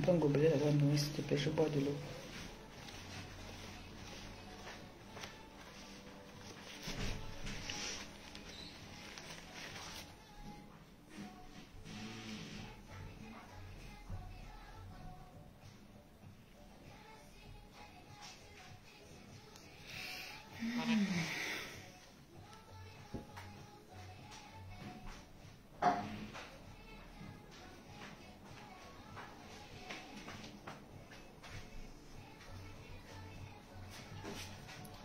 peu un gobelet là-bas, Noé, s'il te plaît, je bois de l'eau.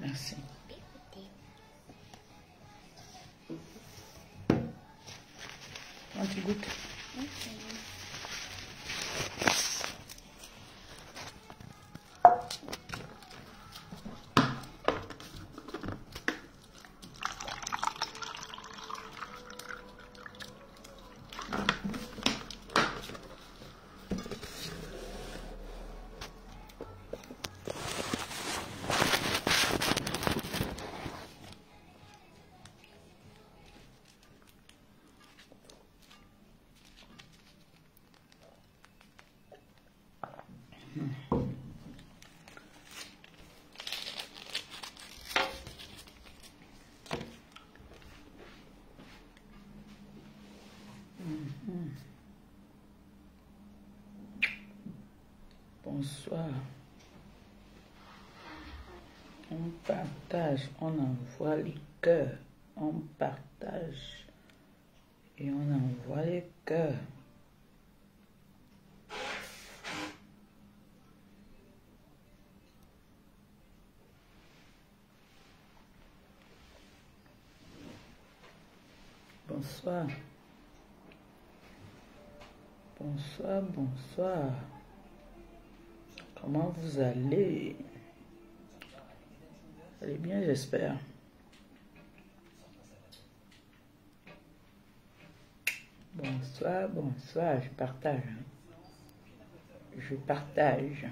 Merci. Quand tu goûtes. Bonsoir. On partage, on envoie les cœurs. On partage et on envoie les cœurs. Bonsoir. Bonsoir, bonsoir. Comment vous allez? Vous allez bien, j'espère. Bonsoir, bonsoir, je partage. Je partage.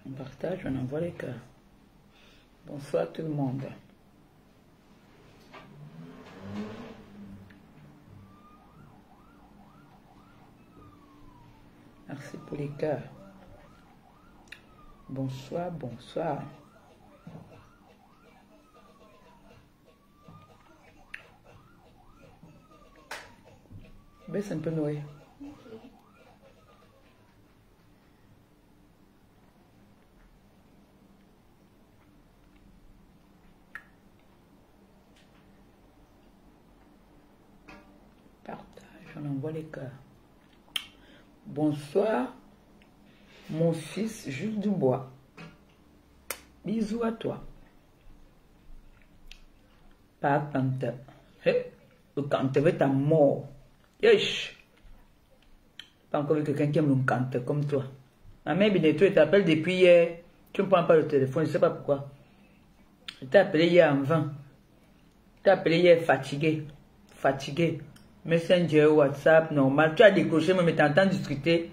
On partage, on envoie les cœurs. Bonsoir tout le monde. Merci pour les cœurs. Bonsoir, bonsoir. Baisse un peu Noé. Partage, on envoie les cœurs. Bonsoir, mon fils Jules Dubois. Bisous à toi. Pas Kante. Hey, le Kante va être à mort. Yesh. Pas encore vu quelqu'un qui aime le Kante comme toi. Ma mère Binetou t'appelle depuis hier. Tu ne prends pas le téléphone, je ne sais pas pourquoi. Je t'ai appelé hier en vain. Je t'ai appelé hier fatigué. Fatigué. Messenger, WhatsApp, normal. Tu as décroché, mais tu es en train de discuter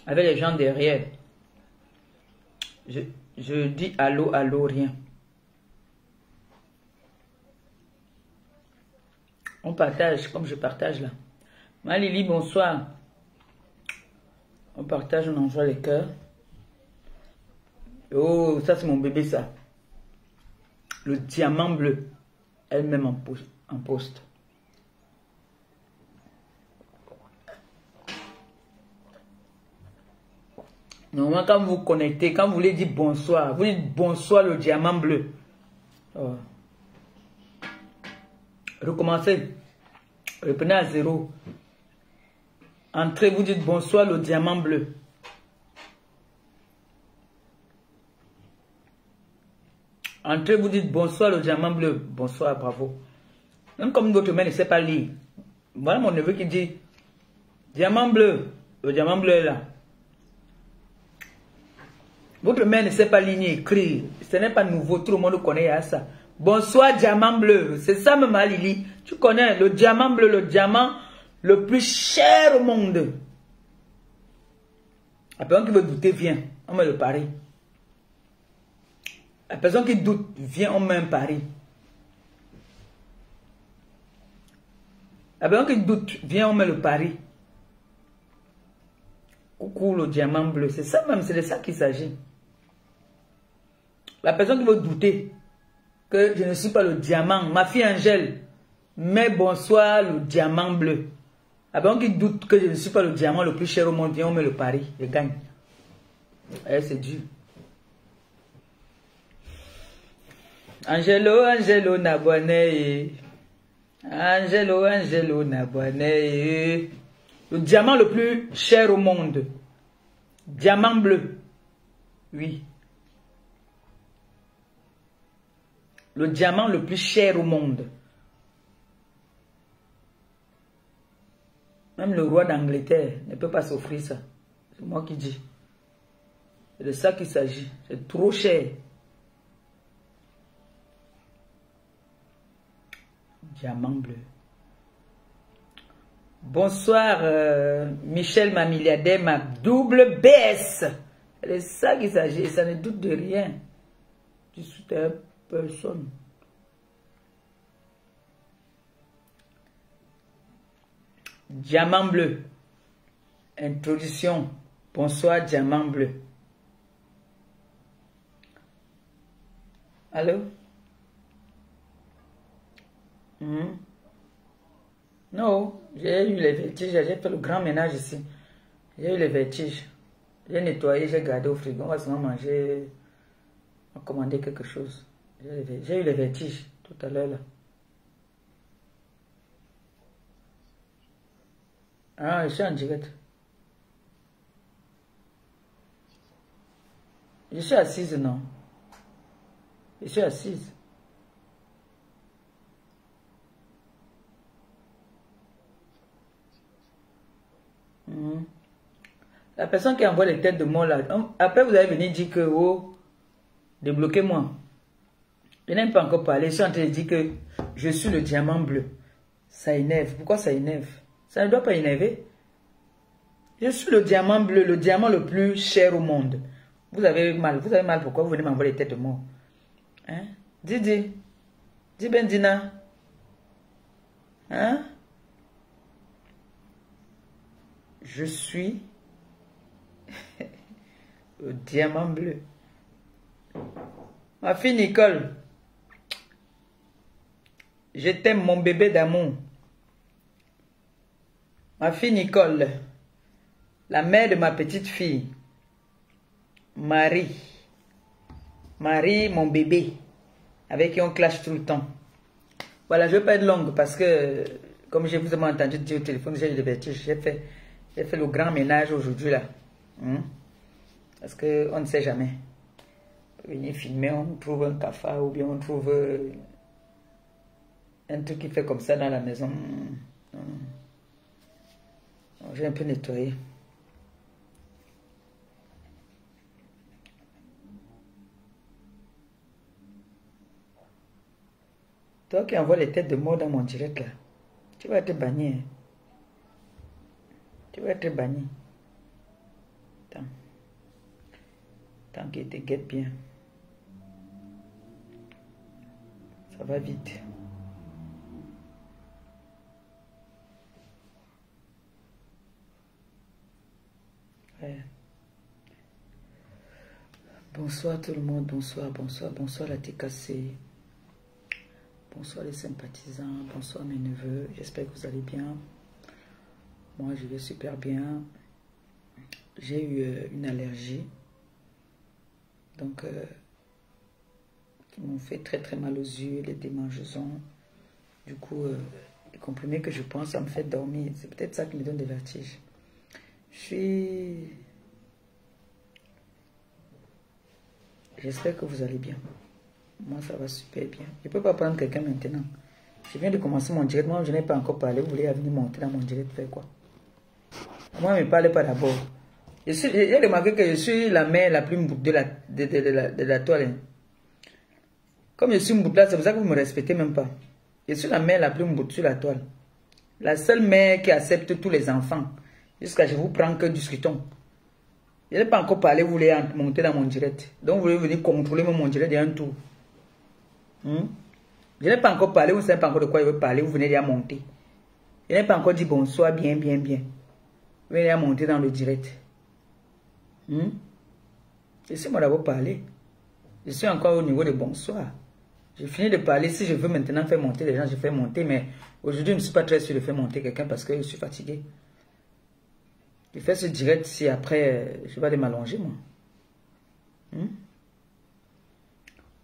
avec les gens derrière. Je dis allô, allô, rien. On partage comme je partage là. Malili, bonsoir. On partage, on envoie les cœurs. Oh, ça c'est mon bébé ça. Le diamant bleu. Elle-même en poste. Normalement, quand vous vous connectez, quand vous voulez dire bonsoir, vous dites bonsoir le diamant bleu. Oh. Recommencez. Reprenez à zéro. Entrez, vous dites bonsoir le diamant bleu. Entrez, vous dites bonsoir le diamant bleu. Bonsoir, bravo. Même comme d'autres mères ne sait pas lire. Voilà mon neveu qui dit diamant bleu. Le diamant bleu est là. Votre mère ne sait pas lire ni écrire. Ce n'est pas nouveau, tout le monde connaît à ça. Bonsoir, diamant bleu. C'est ça, même Lili. Tu connais le diamant bleu, le diamant le plus cher au monde. La personne qui veut douter, vient. On met le pari. La personne qui doute, vient, on met un pari. La personne qui doute, viens, on met le pari. Coucou le diamant bleu. C'est ça même, c'est de ça qu'il s'agit. La personne qui veut douter que je ne suis pas le diamant, ma fille Angèle, mais bonsoir le diamant bleu. La personne qui doute que je ne suis pas le diamant le plus cher au monde, viens, on met le pari, je gagne. C'est dur. Angelo, Angelo, Nabouane. Angelo, Angelo, Nabouane. Le diamant le plus cher au monde. Diamant bleu. Oui. Le diamant le plus cher au monde. Même le roi d'Angleterre ne peut pas s'offrir ça. C'est moi qui dis. C'est de ça qu'il s'agit. C'est trop cher. Diamant bleu. Bonsoir, Michel, ma milliardaire, ma double BS. C'est de ça qu'il s'agit. Ça ne doute de rien. Tu soutiens personne. Diamant bleu. Introduction. Bonsoir, diamant bleu. Allô? Non, j'ai eu les vertiges. J'ai fait le grand ménage ici. J'ai eu les vertiges. J'ai nettoyé, j'ai gardé au frigo. On va seulement manger. On va commander quelque chose. J'ai eu les vertiges tout à l'heure là. Ah, je suis en direct. Je suis assise, non? Je suis assise. La personne qui envoie les têtes de mort là, après vous allez venir dire que, oh, débloquez-moi. Je n'aime pas encore parler, je suis en train de dire que je suis le diamant bleu. Ça énerve. Pourquoi ça énerve? Ça ne doit pas énerver. Je suis le diamant bleu, le diamant le plus cher au monde. Vous avez mal pourquoi vous venez m'envoyer les têtes de mort? Hein? Dis Bendina. Hein? Je suis le diamant bleu. Ma fille Nicole, je t'aime mon bébé d'amour. Ma fille Nicole, la mère de ma petite fille. Marie, mon bébé, avec qui on clash tout le temps. Voilà, je ne vais pas être longue parce que, comme je vous ai entendu dire au téléphone, j'ai eu des vertiges. J'ai fait le grand ménage aujourd'hui là. Parce qu'on ne sait jamais. Venir filmer, on trouve un cafard ou bien on trouve un truc qui fait comme ça dans la maison. J'ai un peu nettoyé. Toi qui envoies les têtes de mort dans mon direct là, tu vas être banni. Hein? Tu vas être banni. Tant qu'il te guette bien. Ça va vite. Ouais. Bonsoir tout le monde, bonsoir la TKC. Bonsoir les sympathisants, bonsoir mes neveux, j'espère que vous allez bien. Moi je vais super bien. J'ai eu une allergie. Donc, qui m'ont fait très mal aux yeux, les démangeaisons. Du coup, les comprimés que je prends, ça me fait dormir. C'est peut-être ça qui me donne des vertiges. J'espère que vous allez bien. Moi, ça va super bien. Je ne peux pas prendre quelqu'un maintenant. Je viens de commencer mon direct. Moi, je n'ai pas encore parlé. Vous voulez venir monter dans mon direct, faire quoi? Moi, ne me parlez pas d'abord. J'ai remarqué que je suis la mère la plus mboute de la toile. Hein. Comme je suis mboute là, c'est pour ça que vous ne me respectez même pas. Je suis la mère la plus mboute sur la toile. La seule mère qui accepte tous les enfants. Jusqu'à ce que je vous prends que discutons. Je n'ai pas encore parlé, vous voulez monter dans mon direct. Donc vous voulez venir contrôler mon direct d'un tour. Je n'ai pas encore parlé, vous ne savez pas encore de quoi je veux parler, vous venez déjà monter. Il n'a pas encore dit bonsoir, bien. Il est monté dans le direct. Laissez-moi d'abord parler. Je suis encore au niveau de bonsoir. J'ai fini de parler. Si je veux maintenant faire monter les gens, je fais monter. Mais aujourd'hui, je ne suis pas très sûr de faire monter quelqu'un parce que je suis fatigué. Je fais ce direct si après, je vais aller m'allonger, moi.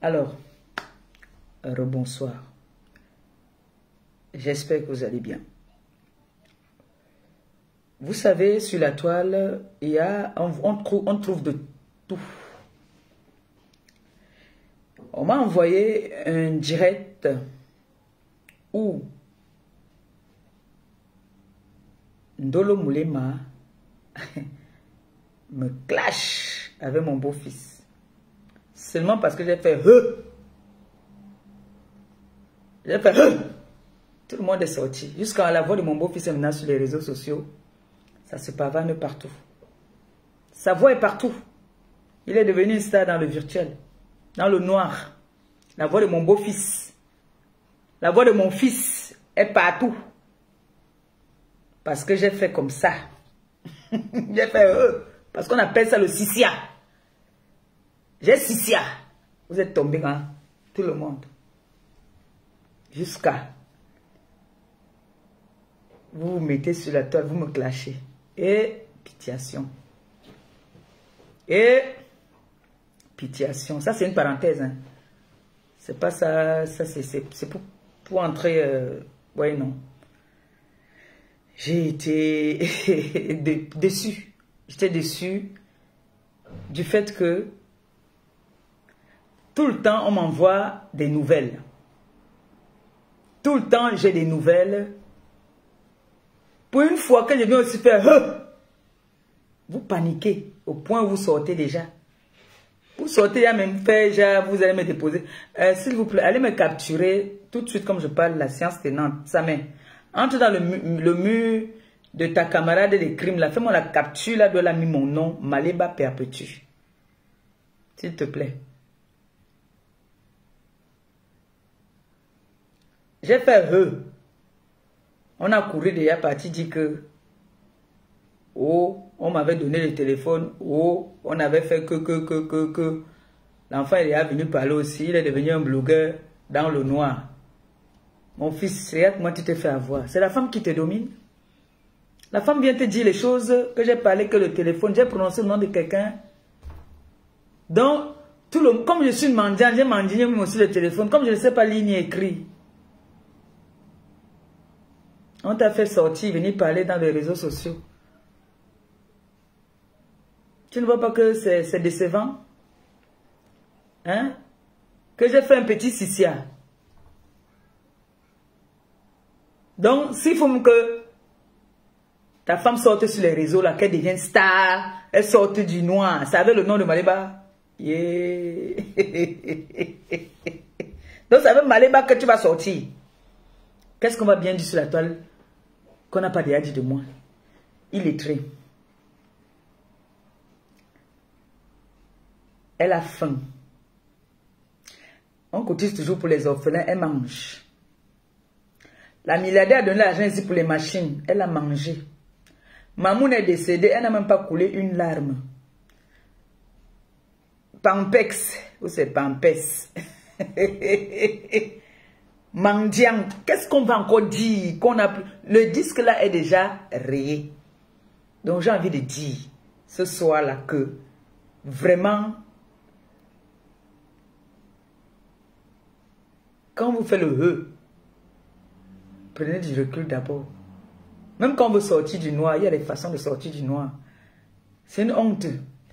Alors, rebonsoir. J'espère que vous allez bien. Vous savez, sur la toile, il y a, on trouve de tout. On m'a envoyé un direct où Ndolo Moulema me clash avec mon beau-fils. Seulement parce que j'ai fait J'ai fait Tout le monde est sorti. Jusqu'à la voix de mon beau-fils est maintenant sur les réseaux sociaux. Ça se pavane partout. Sa voix est partout. Il est devenu une star dans le virtuel. Dans le noir. La voix de mon beau-fils. La voix de mon fils est partout. Parce que j'ai fait comme ça. J'ai fait parce qu'on appelle ça le sissia. J'ai sissia. Vous êtes tombés, hein? Tout le monde. Jusqu'à. Vous vous mettez sur la toile, vous me clashez. Et pitiation. Et pitiation. Ça, c'est une parenthèse. Hein. C'est pas ça. Ça c'est pour entrer. Ouais, non. J'ai été déçu. J'étais déçu du fait que tout le temps, on m'envoie des nouvelles. Tout le temps, j'ai des nouvelles. Pour une fois que je viens aussi faire, vous paniquez au point où vous sortez déjà. Vous sortez, il y a même fait, déjà, vous allez me déposer. S'il vous plaît, allez me capturer tout de suite comme je parle, la science tenante, sa main. Entre dans le mur de ta camarade des crimes, là, fais-moi la capture, là, de la mis mon nom, Maleba Perpétue. S'il te plaît. J'ai fait On a couru déjà parti dit que on m'avait donné le téléphone, on avait fait que. L'enfant est venu parler aussi, il est devenu un blogueur dans le noir. Mon fils, regarde comment tu t'es fait avoir. C'est la femme qui te domine. La femme vient te dire les choses que j'ai parlé que le téléphone, j'ai prononcé le nom de quelqu'un. Donc, comme je suis mendiant, j'ai mendié aussi le téléphone, comme je ne sais pas lire ni écrire. On t'a fait sortir, venir parler dans les réseaux sociaux. Tu ne vois pas que c'est décevant? Hein? Que j'ai fait un petit sissia. Donc, s'il faut que ta femme sorte sur les réseaux, là, qu'elle devienne star, elle sorte du noir, ça avait le nom de Maleba. Yeah. Donc, ça veut Maleba que tu vas sortir. Qu'est-ce qu'on va bien dire sur la toile qu'on n'a pas déjà dit de moi? Il est très. Elle a faim. On cotise toujours pour les orphelins, elle mange. La milliardaire a donné l'argent ici pour les machines, elle a mangé. Mamoun est décédée, elle n'a même pas coulé une larme. Pampex, ou c'est Pampes. Mendiant, qu'est-ce qu'on va encore dire qu'on a... Le disque là est déjà rayé. Donc j'ai envie de dire ce soir-là que vraiment, quand vous faites le prenez du recul d'abord. Même quand vous sortez du noir, il y a des façons de sortir du noir. C'est une honte,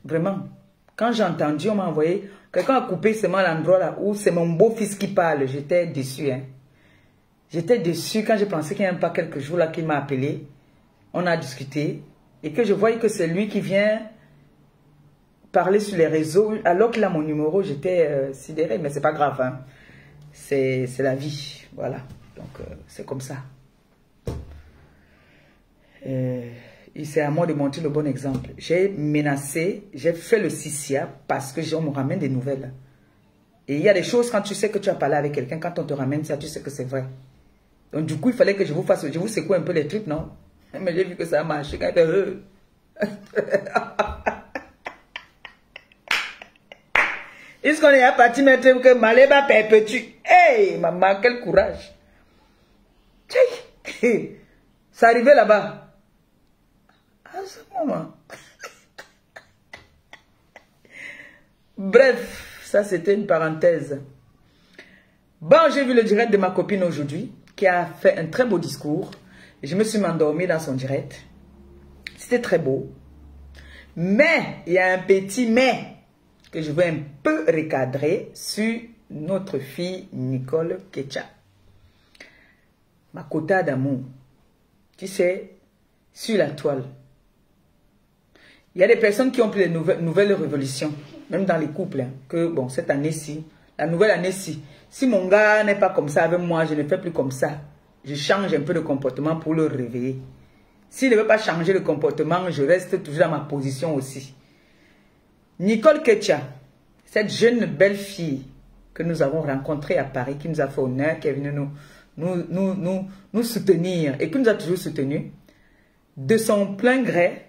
vraiment. Quand j'ai entendu, on m'a envoyé, quelqu'un a coupé seulement l'endroit là où c'est mon beau-fils qui parle. J'étais déçu. Hein. J'étais déçu quand j'ai pensé qu'il n'y a même pas quelques jours là qu'il m'a appelé. On a discuté. Et que je voyais que c'est lui qui vient parler sur les réseaux. Alors qu'il a mon numéro, j'étais sidéré. Mais c'est pas grave. Hein. C'est la vie. Voilà. Donc, c'est comme ça. C'est à moi de montrer le bon exemple. J'ai menacé, j'ai fait le sissia parce que on me ramène des nouvelles. Et il y a des choses quand tu sais que tu as parlé avec quelqu'un, quand on te ramène ça, tu sais que c'est vrai. Donc du coup, il fallait que je vous secoue un peu les trucs, non? Mais j'ai vu que ça a marché. Quand il est-ce qu'on est parti mettre que Maléba perpétue? Hey, maman, quel courage! Ça arrivait là-bas. À ce moment. Bref, ça c'était une parenthèse. Bon, j'ai vu le direct de ma copine aujourd'hui, qui a fait un très beau discours. Je me suis endormie dans son direct. C'était très beau. Mais, il y a un petit mais que je veux un peu recadrer sur notre fille Nicole Ketcha. Ma quota d'amour. Tu sais, sur la toile. Il y a des personnes qui ont pris de nouvelles révolutions, même dans les couples, hein, que bon, cette année-ci, la nouvelle année-ci, si mon gars n'est pas comme ça avec moi, je ne fais plus comme ça. Je change un peu de comportement pour le réveiller. S'il ne veut pas changer de comportement, je reste toujours dans ma position aussi. Nicole Ketcha, cette jeune belle fille que nous avons rencontrée à Paris, qui nous a fait honneur, qui est venue nous soutenir et qui nous a toujours soutenus, de son plein gré,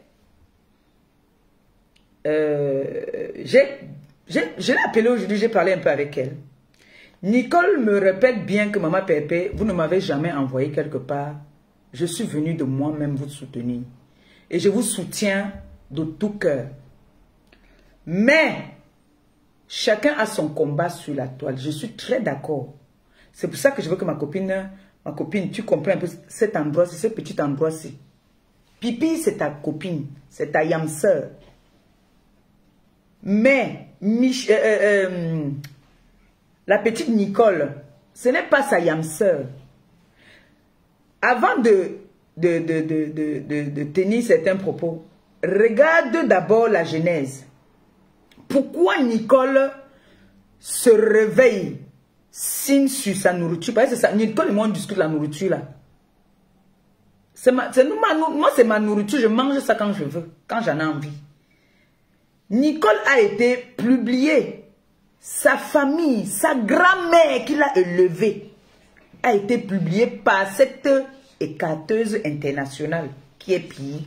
je l'ai appelée aujourd'hui, j'ai parlé un peu avec elle. Nicole me répète bien que Maman Pépé, vous ne m'avez jamais envoyé quelque part. Je suis venue de moi-même vous soutenir. Et je vous soutiens de tout cœur. Mais, chacun a son combat sur la toile. Je suis très d'accord. C'est pour ça que je veux que ma copine, tu comprends un peu cet endroit-ci, ce petit endroit-ci. Pipi, c'est ta copine, c'est ta yam sœur. Mais, la petite Nicole, ce n'est pas sa yam sœur. Avant de tenir certains propos, regarde d'abord la genèse. Pourquoi Nicole se réveille signe sur sa nourriture? Parce que ça, Nicole et moi on discute la nourriture là. Moi c'est ma nourriture, je mange ça quand je veux, quand j'en ai envie. Nicole a été publiée. Sa famille, sa grand-mère qui l'a élevée a été publiée par cette écarteuse internationale qui est pire.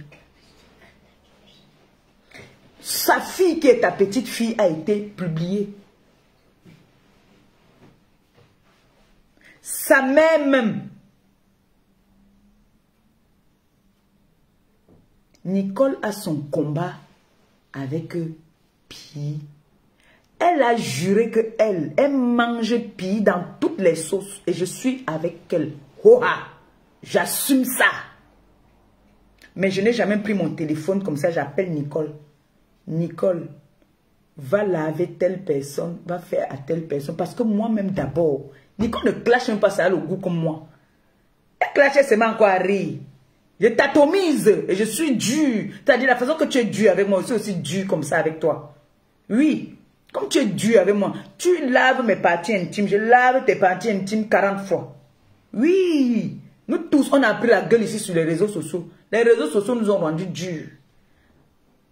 Sa fille qui est ta petite fille a été publiée. Sa mère même. Nicole a son combat avec Pi. Elle a juré que elle mange Pi dans toutes les sauces. Et je suis avec elle. Hoha! J'assume ça. Mais je n'ai jamais pris mon téléphone comme ça. J'appelle Nicole. Nicole, va laver telle personne, va faire à telle personne. Parce que moi-même d'abord, Nicole ne clash même pas, ça a le goût comme moi. Elle clashait seulement encore à rire. Je t'atomise et je suis dur. C'est-à-dire la façon que tu es dur avec moi, je suis aussi dur comme ça avec toi. Oui. Comme tu es dur avec moi, tu laves mes parties intimes, je lave tes parties intimes 40 fois. Oui, nous tous, on a pris la gueule ici sur les réseaux sociaux. Les réseaux sociaux nous ont rendus durs.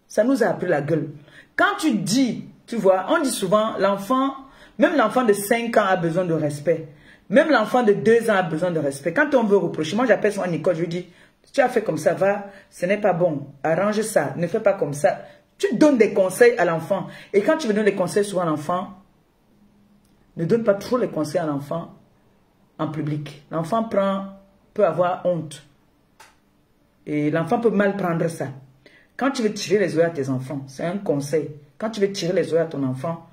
Ça nous a appris la gueule. Quand tu dis, tu vois, on dit souvent, l'enfant, même l'enfant de 5 ans a besoin de respect. Même l'enfant de 2 ans a besoin de respect. Quand on veut reprocher, moi j'appelle souvent Nicole, je lui dis, tu as fait comme ça, va, ce n'est pas bon, arrange ça, ne fais pas comme ça. Tu donnes des conseils à l'enfant. Et quand tu veux donner des conseils sur un enfant, ne donne pas trop les conseils à l'enfant en public. L'enfant peut avoir honte. Et l'enfant peut mal prendre ça. Quand tu veux tirer les oreilles à tes enfants, c'est un conseil. Quand tu veux tirer les oreilles à ton enfant,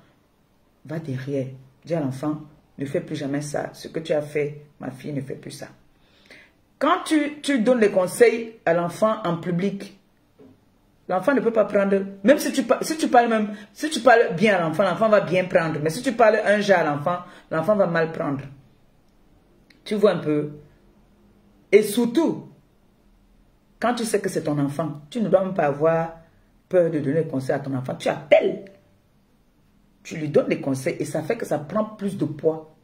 va derrière. Dis à l'enfant, ne fais plus jamais ça. Ce que tu as fait, ma fille, ne fait plus ça. Quand tu donnes des conseils à l'enfant en public, l'enfant ne peut pas prendre, même si tu parles bien à l'enfant, l'enfant va bien prendre. Mais si tu parles un genre à l'enfant, l'enfant va mal prendre. Tu vois un peu. Et surtout, quand tu sais que c'est ton enfant, tu ne dois même pas avoir peur de donner des conseils à ton enfant. Tu appelles. Tu lui donnes des conseils et ça fait que ça prend plus de poids.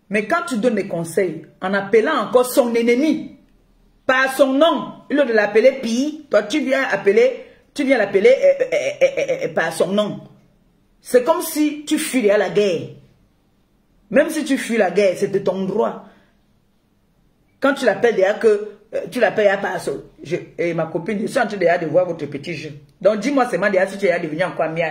Mais quand tu donnes des conseils en appelant encore son ennemi, par son nom, au lieu de l'appeler Pi, toi tu viens l'appeler par son nom. C'est comme si tu fuyais à la guerre. Même si tu fuis la guerre, c'est de ton droit. Quand tu l'appelles déjà que tu l'appelles à pas seul. Et ma copine, je suis en train déjà de voir votre petit jeu. Donc dis-moi seulement déjà si tu es devenu encore mieux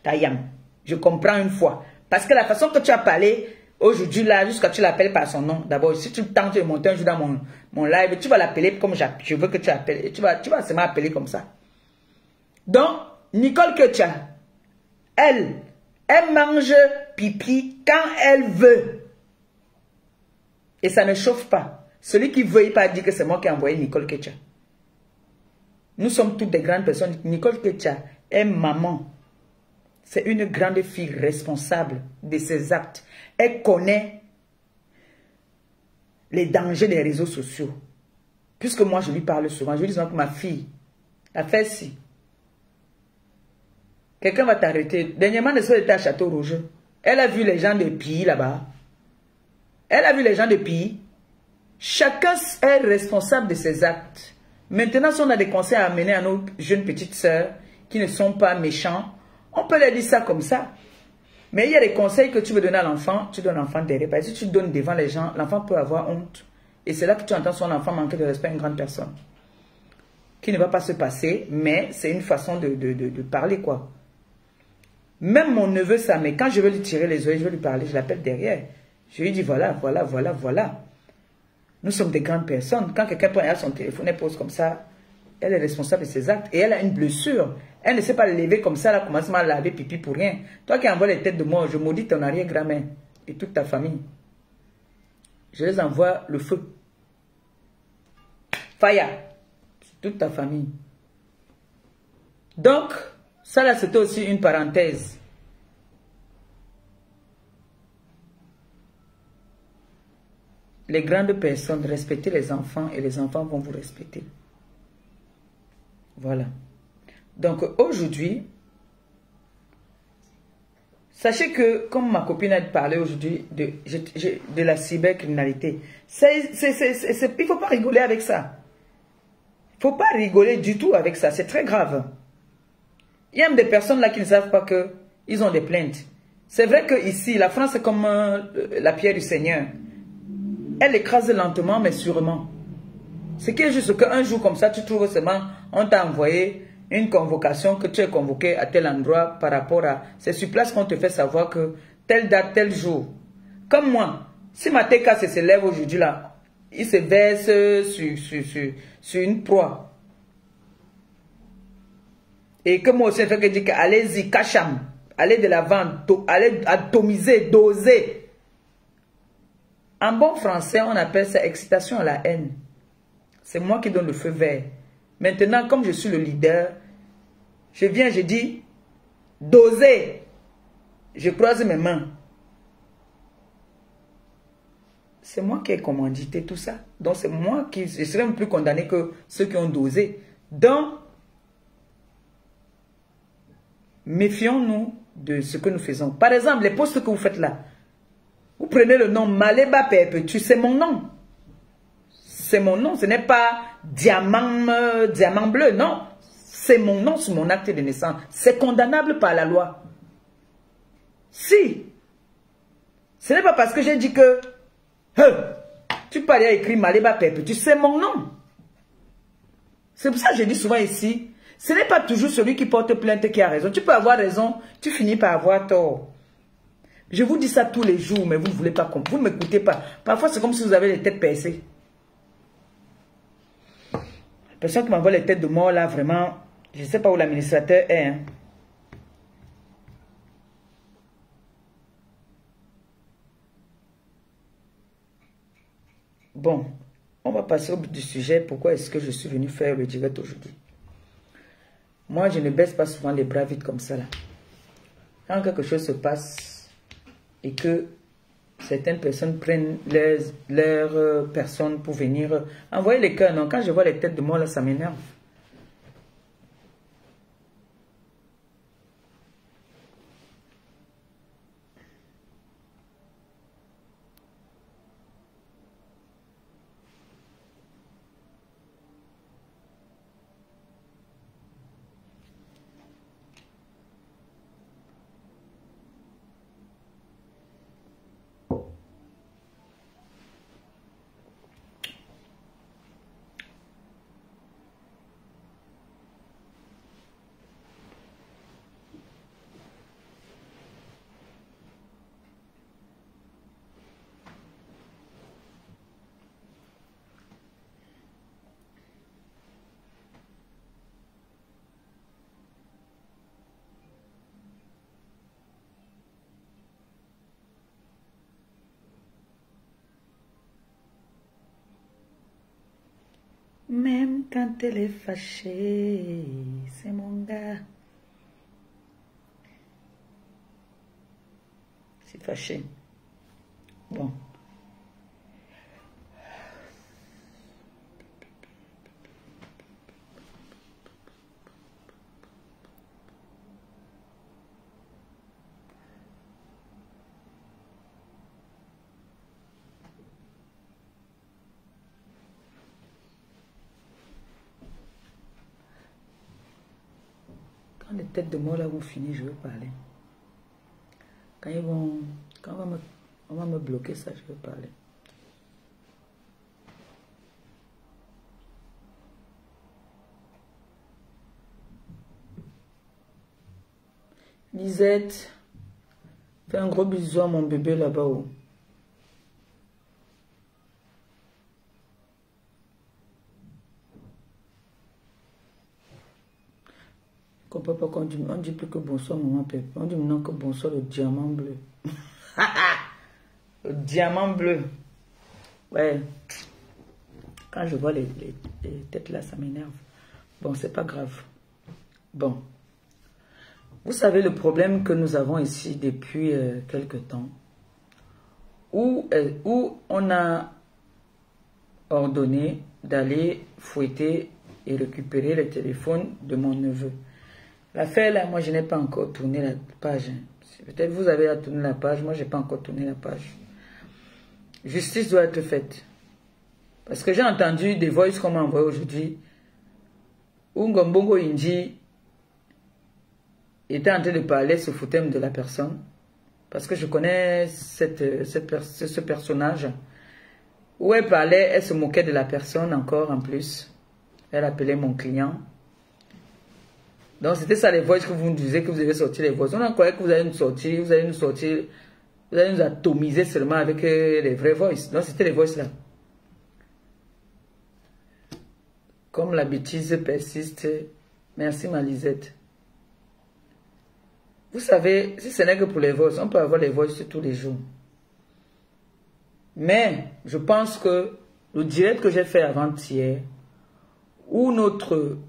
ta yam. Je comprends une fois. Parce que la façon que tu as parlé aujourd'hui là, jusqu'à tu l'appelles par son nom. D'abord, si tu tentes de monter un jour dans mon live, tu vas l'appeler comme je veux que tu appelles. Et tu vas seulement appeler comme ça. Donc, Nicole Ketia, elle mange pipi quand elle veut. Et ça ne chauffe pas. Celui qui veut, il pas dire que c'est moi qui ai envoyé Nicole Ketia. Nous sommes toutes des grandes personnes. Nicole Ketia est maman. C'est une grande fille responsable de ses actes. Elle connaît les dangers des réseaux sociaux. Puisque moi, je lui parle souvent. Je lui dis que ma fille a fait ci. Quelqu'un va t'arrêter. Dernièrement, elle était à Château Rouge. Elle a vu les gens de pays là-bas. Elle a vu les gens de pays. Chacun est responsable de ses actes. Maintenant, si on a des conseils à amener à nos jeunes petites sœurs qui ne sont pas méchants, on peut leur dire ça comme ça. Mais il y a des conseils que tu veux donner à l'enfant, tu donnes l'enfant derrière. Parce que si tu donnes devant les gens, l'enfant peut avoir honte. Et c'est là que tu entends son enfant manquer de respect à une grande personne. Qui ne va pas se passer, mais c'est une façon de parler, quoi. Même mon neveu, ça, mais quand je veux lui tirer les oreilles, je veux lui parler, je l'appelle derrière. Je lui dis, voilà. Nous sommes des grandes personnes. Quand quelqu'un prend son téléphone, elle pose comme ça, elle est responsable de ses actes. Et elle a une blessure. Elle ne sait pas lever comme ça, elle commence à laver pipi pour rien. Toi qui envoies les têtes de mort, je maudis ton arrière-grand-mère et toute ta famille. Je les envoie le feu. Fire. Toute ta famille. Donc, ça là, c'était aussi une parenthèse. Les grandes personnes, respectez les enfants et les enfants vont vous respecter. Voilà. Donc aujourd'hui, sachez que, comme ma copine a parlé aujourd'hui de la cybercriminalité, il ne faut pas rigoler avec ça. Il ne faut pas rigoler du tout avec ça, c'est très grave. Il y a même des personnes là qui ne savent pas qu'ils ont des plaintes. C'est vrai que ici, la France est comme la pierre du Seigneur. Elle écrase lentement, mais sûrement. Ce qui est juste qu'un jour comme ça, tu trouves seulement, on t'a envoyé une convocation que tu es convoqué à tel endroit par rapport à... C'est sur place qu'on te fait savoir que telle date, tel jour. Comme moi, si ma TK se lève aujourd'hui là, il se verse sur une proie. Et que moi aussi, je fais dire allez-y, cacham, allez de l'avant, allez atomiser, doser. En bon français, on appelle ça excitation à la haine. C'est moi qui donne le feu vert. Maintenant, comme je suis le leader, je viens, je dis, doser. Je croise mes mains. C'est moi qui ai commandité tout ça. Donc, c'est moi qui... Je serais même plus condamné que ceux qui ont dosé. Donc, méfions-nous de ce que nous faisons. Par exemple, les postes que vous faites là. Vous prenez le nom Maléba Perpétue, c'est mon nom. C'est mon nom, ce n'est pas diamant bleu, non. C'est mon nom sur mon acte de naissance. C'est condamnable par la loi. Si. Ce n'est pas parce que j'ai dit que tu parlais à écrire Maléba Perpétue, c'est mon nom. C'est pour ça que je dis souvent ici, ce n'est pas toujours celui qui porte plainte qui a raison. Tu peux avoir raison, tu finis par avoir tort. Je vous dis ça tous les jours, mais vous ne voulez pas comprendre. Vous ne m'écoutez pas. Parfois, c'est comme si vous avez les têtes percées. La personne qui m'envoie les têtes de mort, là, vraiment, je ne sais pas où l'administrateur est. Hein. Bon, on va passer au bout du sujet. Pourquoi est-ce que je suis venu faire le direct aujourd'hui? Moi, je ne baisse pas souvent les bras vite comme ça, là. Quand quelque chose se passe... et que certaines personnes prennent leurs personnes pour venir envoyer les cœurs. Non, quand je vois les têtes de moi, là, ça m'énerve. Quand elle est fâchée, c'est mon gars. C'est fâché. Bon. Quand les têtes de mort là vont finir, je vais parler. Quand ils vont... Quand on va me bloquer ça, je vais parler. Lisette, fais un gros bisou à mon bébé là-bas. Je ne comprends pas qu'on dit plus que bonsoir maman Pépé. On dit maintenant que bonsoir le diamant bleu. Le diamant bleu. Ouais. Quand je vois les têtes là, ça m'énerve. Bon, c'est pas grave. Bon. Vous savez le problème que nous avons ici depuis quelque temps. Où on a ordonné d'aller fouetter et récupérer le téléphone de mon neveu. L'affaire là, moi je n'ai pas encore tourné la page. Peut-être vous avez à tourner la page, moi je n'ai pas encore tourné la page. Justice doit être faite. Parce que j'ai entendu des voices qu'on m'a envoyé aujourd'hui. Où Ngombongo Inji était en train de parler, se foutait de la personne. Parce que je connais ce personnage. Où elle parlait, elle se moquait de la personne encore en plus. Elle appelait mon client. Donc c'était ça les voices que vous nous disiez que vous avez sorti les voices. On a croyé que vous allez nous sortir, vous allez nous atomiser seulement avec les vraies voices. Donc c'était les voices là. Comme la bêtise persiste. Merci ma Lisette. Vous savez, si ce n'est que pour les voices, on peut avoir les voices tous les jours. Mais je pense que le direct que j'ai fait avant-hier, où notre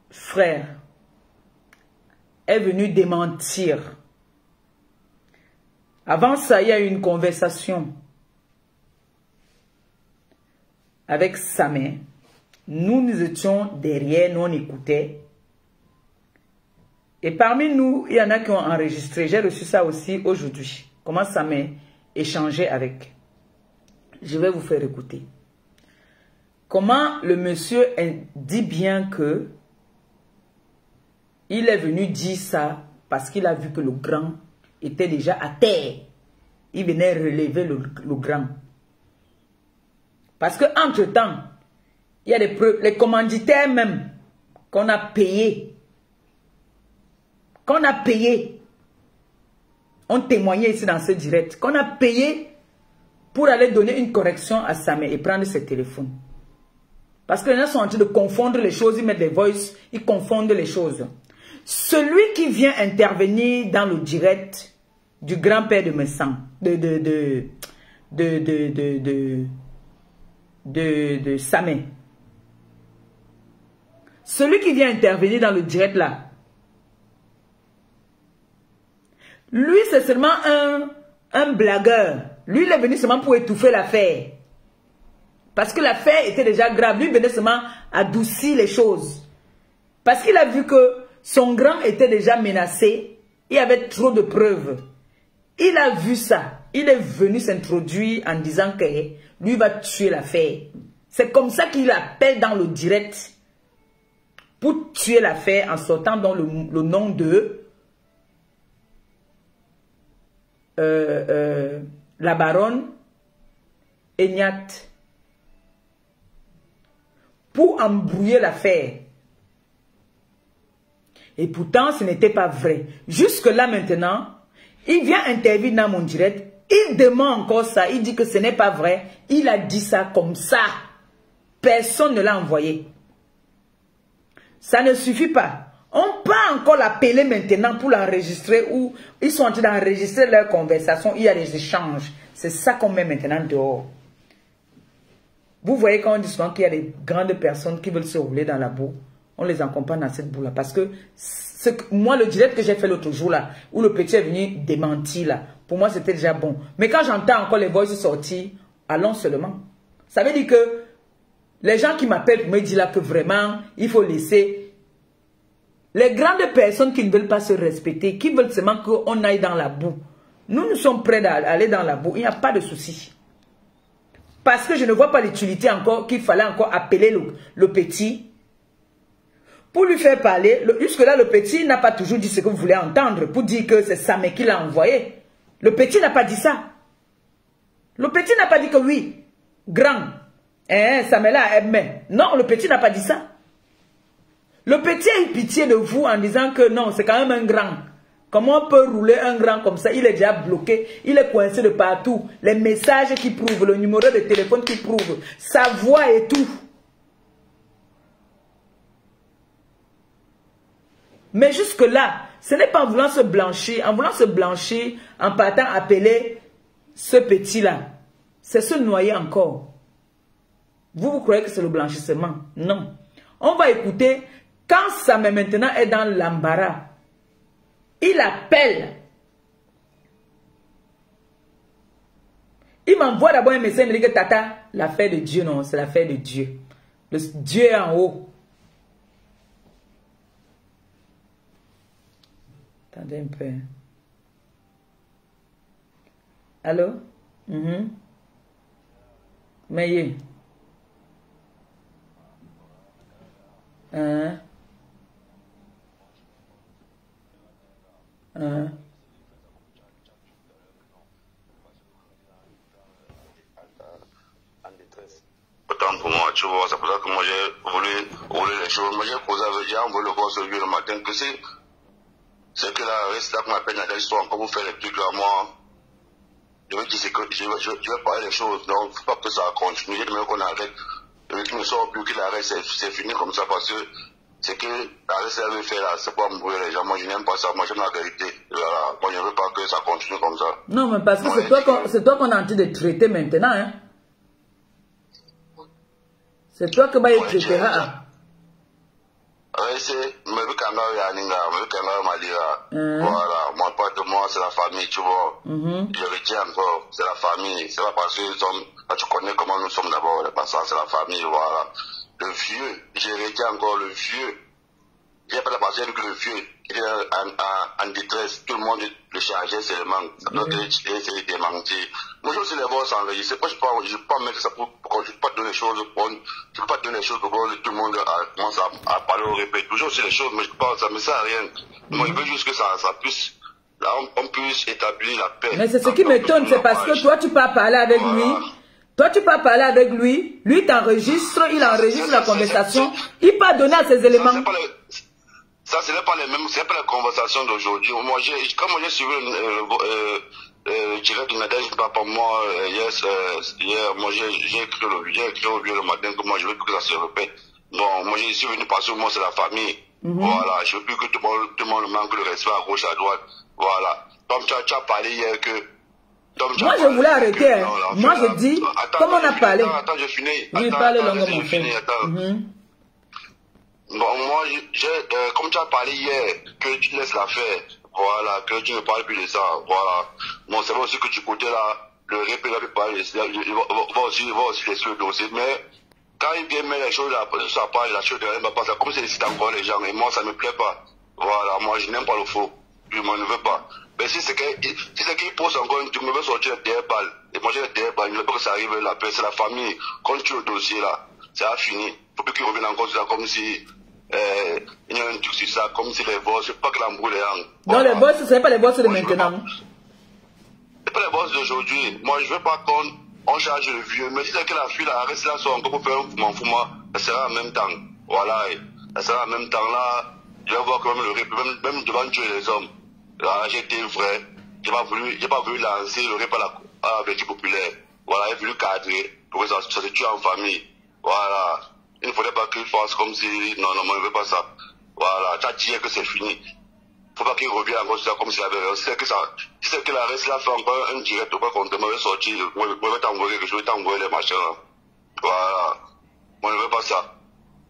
frère est venu démentir. Avant ça, il y a eu une conversation avec sa mère. Nous étions derrière, nous on écoutait. Et parmi nous, il y en a qui ont enregistré. J'ai reçu ça aussi aujourd'hui. Comment sa mère échangeait avec. Je vais vous faire écouter. Comment le monsieur dit bien que il est venu dire ça parce qu'il a vu que le grand était déjà à terre. Il venait relever le grand. Parce que entre-temps, il y a les commanditaires même qu'on a payés. On témoignait ici dans ce direct. Qu'on a payé pour aller donner une correction à sa mère et prendre ses téléphones. Parce que les gens sont en train de confondre les choses. Ils mettent des voices, ils confondent les choses. Celui qui vient intervenir dans le direct du grand-père de Messan, de Samé. Celui qui vient intervenir dans le direct là, lui c'est seulement un blagueur. Lui il est venu seulement pour étouffer l'affaire. Parce que l'affaire était déjà grave. Lui venait seulement adoucir les choses. Parce qu'il a vu que son grand était déjà menacé. Il y avait trop de preuves. Il a vu ça. Il est venu s'introduire en disant que lui va tuer l'affaire. C'est comme ça qu'il appelle dans le direct. Pour tuer l'affaire en sortant dans le nom de la baronne Egnat. Pour embrouiller l'affaire. Et pourtant, ce n'était pas vrai. Jusque-là maintenant, il vient intervenir dans mon direct. Il demande encore ça. Il dit que ce n'est pas vrai. Il a dit ça comme ça. Personne ne l'a envoyé. Ça ne suffit pas. On peut encore l'appeler maintenant pour l'enregistrer ou ils sont en train d'enregistrer leur conversation. Il y a des échanges. C'est ça qu'on met maintenant dehors. Vous voyez quand on dit souvent qu'il y a des grandes personnes qui veulent se rouler dans la boue, on les accompagne dans cette boue-là. Parce que moi, le direct que j'ai fait l'autre jour là, où le petit est venu démentir là, pour moi c'était déjà bon. Mais quand j'entends encore les voix sortir, allons seulement. Ça veut dire que les gens qui m'appellent pour me dire là que vraiment, il faut laisser les grandes personnes qui ne veulent pas se respecter, qui veulent seulement qu'on aille dans la boue. Nous sommes prêts à aller dans la boue, il n'y a pas de souci. Parce que je ne vois pas l'utilité encore qu'il fallait encore appeler le petit pour lui faire parler. Jusque-là, le petit n'a pas toujours dit ce que vous voulez entendre pour dire que c'est Samé qui l'a envoyé. Le petit n'a pas dit ça. Le petit n'a pas dit que oui, grand, Samé l'a aimé. Non, le petit n'a pas dit ça. Le petit a eu pitié de vous en disant que non, c'est quand même un grand. Comment on peut rouler un grand comme ça? Il est déjà bloqué, il est coincé de partout. Les messages qui prouvent, le numéro de téléphone qui prouve, sa voix et tout. Mais jusque-là, ce n'est pas en voulant se blanchir, en partant appeler ce petit-là. C'est se noyer encore. Vous croyez que c'est le blanchissement? Non. On va écouter, quand Samé maintenant est dans l'embarras, il appelle. Il m'envoie d'abord un message, il me dit que Tata, l'affaire de Dieu, non, c'est l'affaire de Dieu. Le Dieu est en haut. Attendez un peu. Allô? Mais Autant pour moi, tu vois, c'est pour ça que moi j'ai voulu rouler les choses. Moi j'ai causé avec Jean, on veut le voir ce vieux le matin, que c'est que là, reste là qu'on m'appelle dans l'histoire, encore vous faire les trucs là, moi. Je veux dire, c'est que je vais parler des choses, donc il ne faut pas que ça continue. Je veux qu'on arrête. Je veux qu'il ne sort plus, qu'il arrête, c'est fini comme ça, parce que c'est que la reste elle veut faire là, c'est pas mourir les gens. Moi je n'aime pas ça, moi j'aime la vérité. Voilà. Moi je ne veux pas que ça continue comme ça. Non, mais parce que c'est toi qu'on est en train de traiter maintenant, hein. C'est toi que tu traiteras. Oui, c'est voilà, mon pote de moi, c'est la famille, tu vois. Je le dis encore, c'est la famille. C'est pas parce que tu connais comment nous sommes d'abord, c'est la famille, voilà. Le vieux, je le dis encore, le vieux, j'ai pas la passion que le vieux, il est en détresse, tout le monde le chargeait seulement. Donc, il essaie de démentir. Moi, je aussi les voir s'enregistrer. Moi, je ne peux pas mettre ça pour je ne peux pas donner les choses, je peux pas donner les choses pour que tout le monde commence à parler au répète. Toujours aussi les choses, mais je peux pas, ça ne me sert à rien. Moi, je veux juste que ça puisse, là, on puisse établir la paix. Mais c'est ce qui m'étonne, c'est parce que toi, tu peux parler avec lui. Toi, tu peux parler avec lui. Lui, t'enregistre, il enregistre la conversation. Il peut donner à ces éléments. Ça, ce n'est pas les mêmes, c'est pas la conversation d'aujourd'hui. Moi, comme j'ai suivi le direct de Nadège, papa, moi, hier, moi, j'ai écrit au vieux le matin que moi, je veux plus que ça se répète. Bon, moi, je suis venu parce que moi, c'est la famille. Voilà, je veux plus que tout le monde manque le respect à gauche, à droite. Voilà. Comme tu as parlé hier que... Moi, je voulais arrêter. Moi, je dis, comme on a parlé. Attends, je finis. Oui, parle longuement. Bon, moi, comme tu as parlé hier, que tu laisses l'affaire, voilà, que tu ne parles plus de ça, voilà. Bon, c'est vrai aussi que du côté là, le répé va parler, il va aussi laisser le dossier, mais quand il vient mettre les choses là, ça parle, la chose de rien va passer, comme c'est ici encore les gens, et moi ça ne me plaît pas. Voilà, moi je n'aime pas le faux, je ne veux pas. Mais si c'est qu'il pose encore une, tu me veux sortir derrière balle, et moi j'ai les derrière balle, je ne veux pas que ça arrive là, c'est la famille, quand tu es au dossier là, ça a fini. Il ne faut plus qu'il revienne encore sur ça comme si il y a un truc sur ça, comme si les boss, je ne sais pas que l'embrouille les hangs. Non, les boss, ce n'est pas les boss de maintenant. Ce n'est pas les boss d'aujourd'hui. Moi, je ne veux pas qu'on charge le vieux. Mais si c'est que la fille là, reste là, soit encore pour faire un fumant, ça sera en même temps. Voilà, ça sera en même temps là. Je vais voir quand même le rip, même devant tuer les hommes. Là, j'ai été vrai. Je n'ai pas voulu lancer le rip à la vertu populaire. Voilà, j'ai voulu cadrer pour que ça se tue en famille. Voilà. Il ne faudrait pas qu'il fasse comme si... Non, moi, je ne veux pas ça. Voilà, tu as dit que c'est fini. Il ne faut pas qu'il revienne encore sur ça comme s'il avait... Si c'est que la reste là fait encore un direct ou pas contre moi, je vais sortir, je vais t'envoyer quelque chose, je vais t'envoyer les machins là. Voilà. Moi, je ne veux pas ça.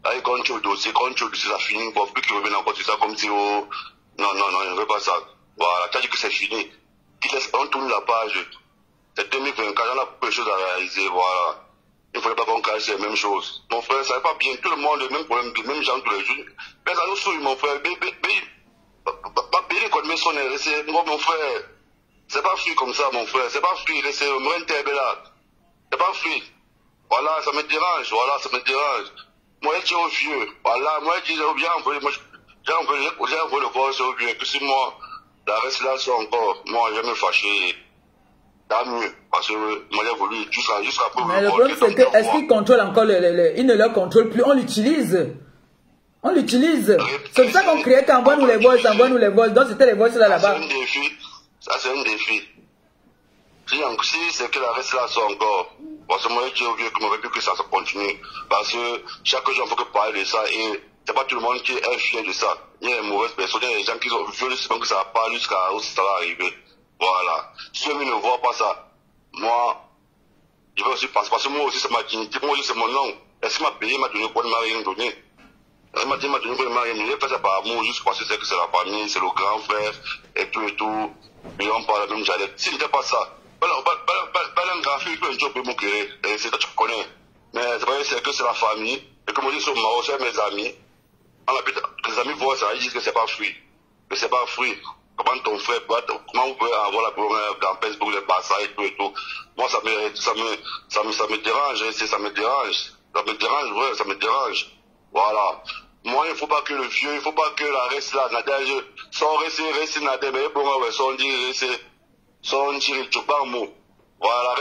Là, quand tu es au dossier, ça finit. Bon, plus qu'ils reviennent encore sur ça comme si, oh, non, je ne veux pas ça. Voilà, tu as dit que c'est fini. On tourne la page. C'est 2024, on a beaucoup de choses à réaliser, voilà. Il ne faudrait pas qu'on cache les mêmes choses. Mon frère, ça va pas bien. Tout le monde, le même problème, les mêmes gens tous les jours. Mais ça nous souille, mon frère. Mon frère. C'est pas fluide comme ça, mon frère. C'est pas fluide. C'est C'est pas fluide. Voilà, ça me dérange. Voilà, ça me dérange. Moi, je suis au vieux. Voilà, moi, je dis, j'ai envoyé le voice au vieux. Que si moi, la restauration encore, moi, je vais me fâcher. Tant mieux. Parce que moi, j'ai voulu jusqu'à mais le problème, c'est que, est-ce qu'il contrôle encore il ne le contrôle plus. On l'utilise. On l'utilise. C'est pour ça qu'on créait qu'envoie-nous les voices, envoie-nous les voices. Donc, c'était les voices là-bas. C'est un défi. Ça, c'est un défi. Si c'est que la restauration encore, parce que moi, je dis au vieux que je ne veux plus que ça continue. Parce que chaque jour, il faut que parler de ça. Et c'est pas tout le monde qui est fier de ça. Il y a des mauvaises personnes, il y a des gens qui veulent que ça va pas jusqu'à où ça va arriver. Voilà. Si eux ne voient pas ça, moi, je vais aussi passer. Parce que moi aussi, c'est ma dignité. Moi aussi, c'est mon nom. Est-ce qu'il m'a payé, m'a donné quoi, il m'a rien donné. Il m'a donné quoi, il m'a rien donné. Il fait ça par amour, juste parce que c'est la famille, c'est le grand frère, et tout. Et on parle même dialecte. S'il n'était pas ça, un grand frère, il peut un job pour m'occuper. C'est toi, tu connais. Mais c'est que c'est la famille. Et comme on dit sur Mao, c'est mes amis. Les amis voient ça, ils disent que c'est pas fruit. Que c'est pas fruit. Comment ton frère, comment vous pouvez avoir la première dans Facebook, les bassins et tout. Moi, ça me dérange, ça me dérange. Ça me dérange, ouais, ça me dérange. Voilà. Moi, il ne faut pas que le vieux, il ne faut pas que la reste là, nadège, sans rester nadège, mais bon, ouais, sans dire, tu pas un mot. Voilà,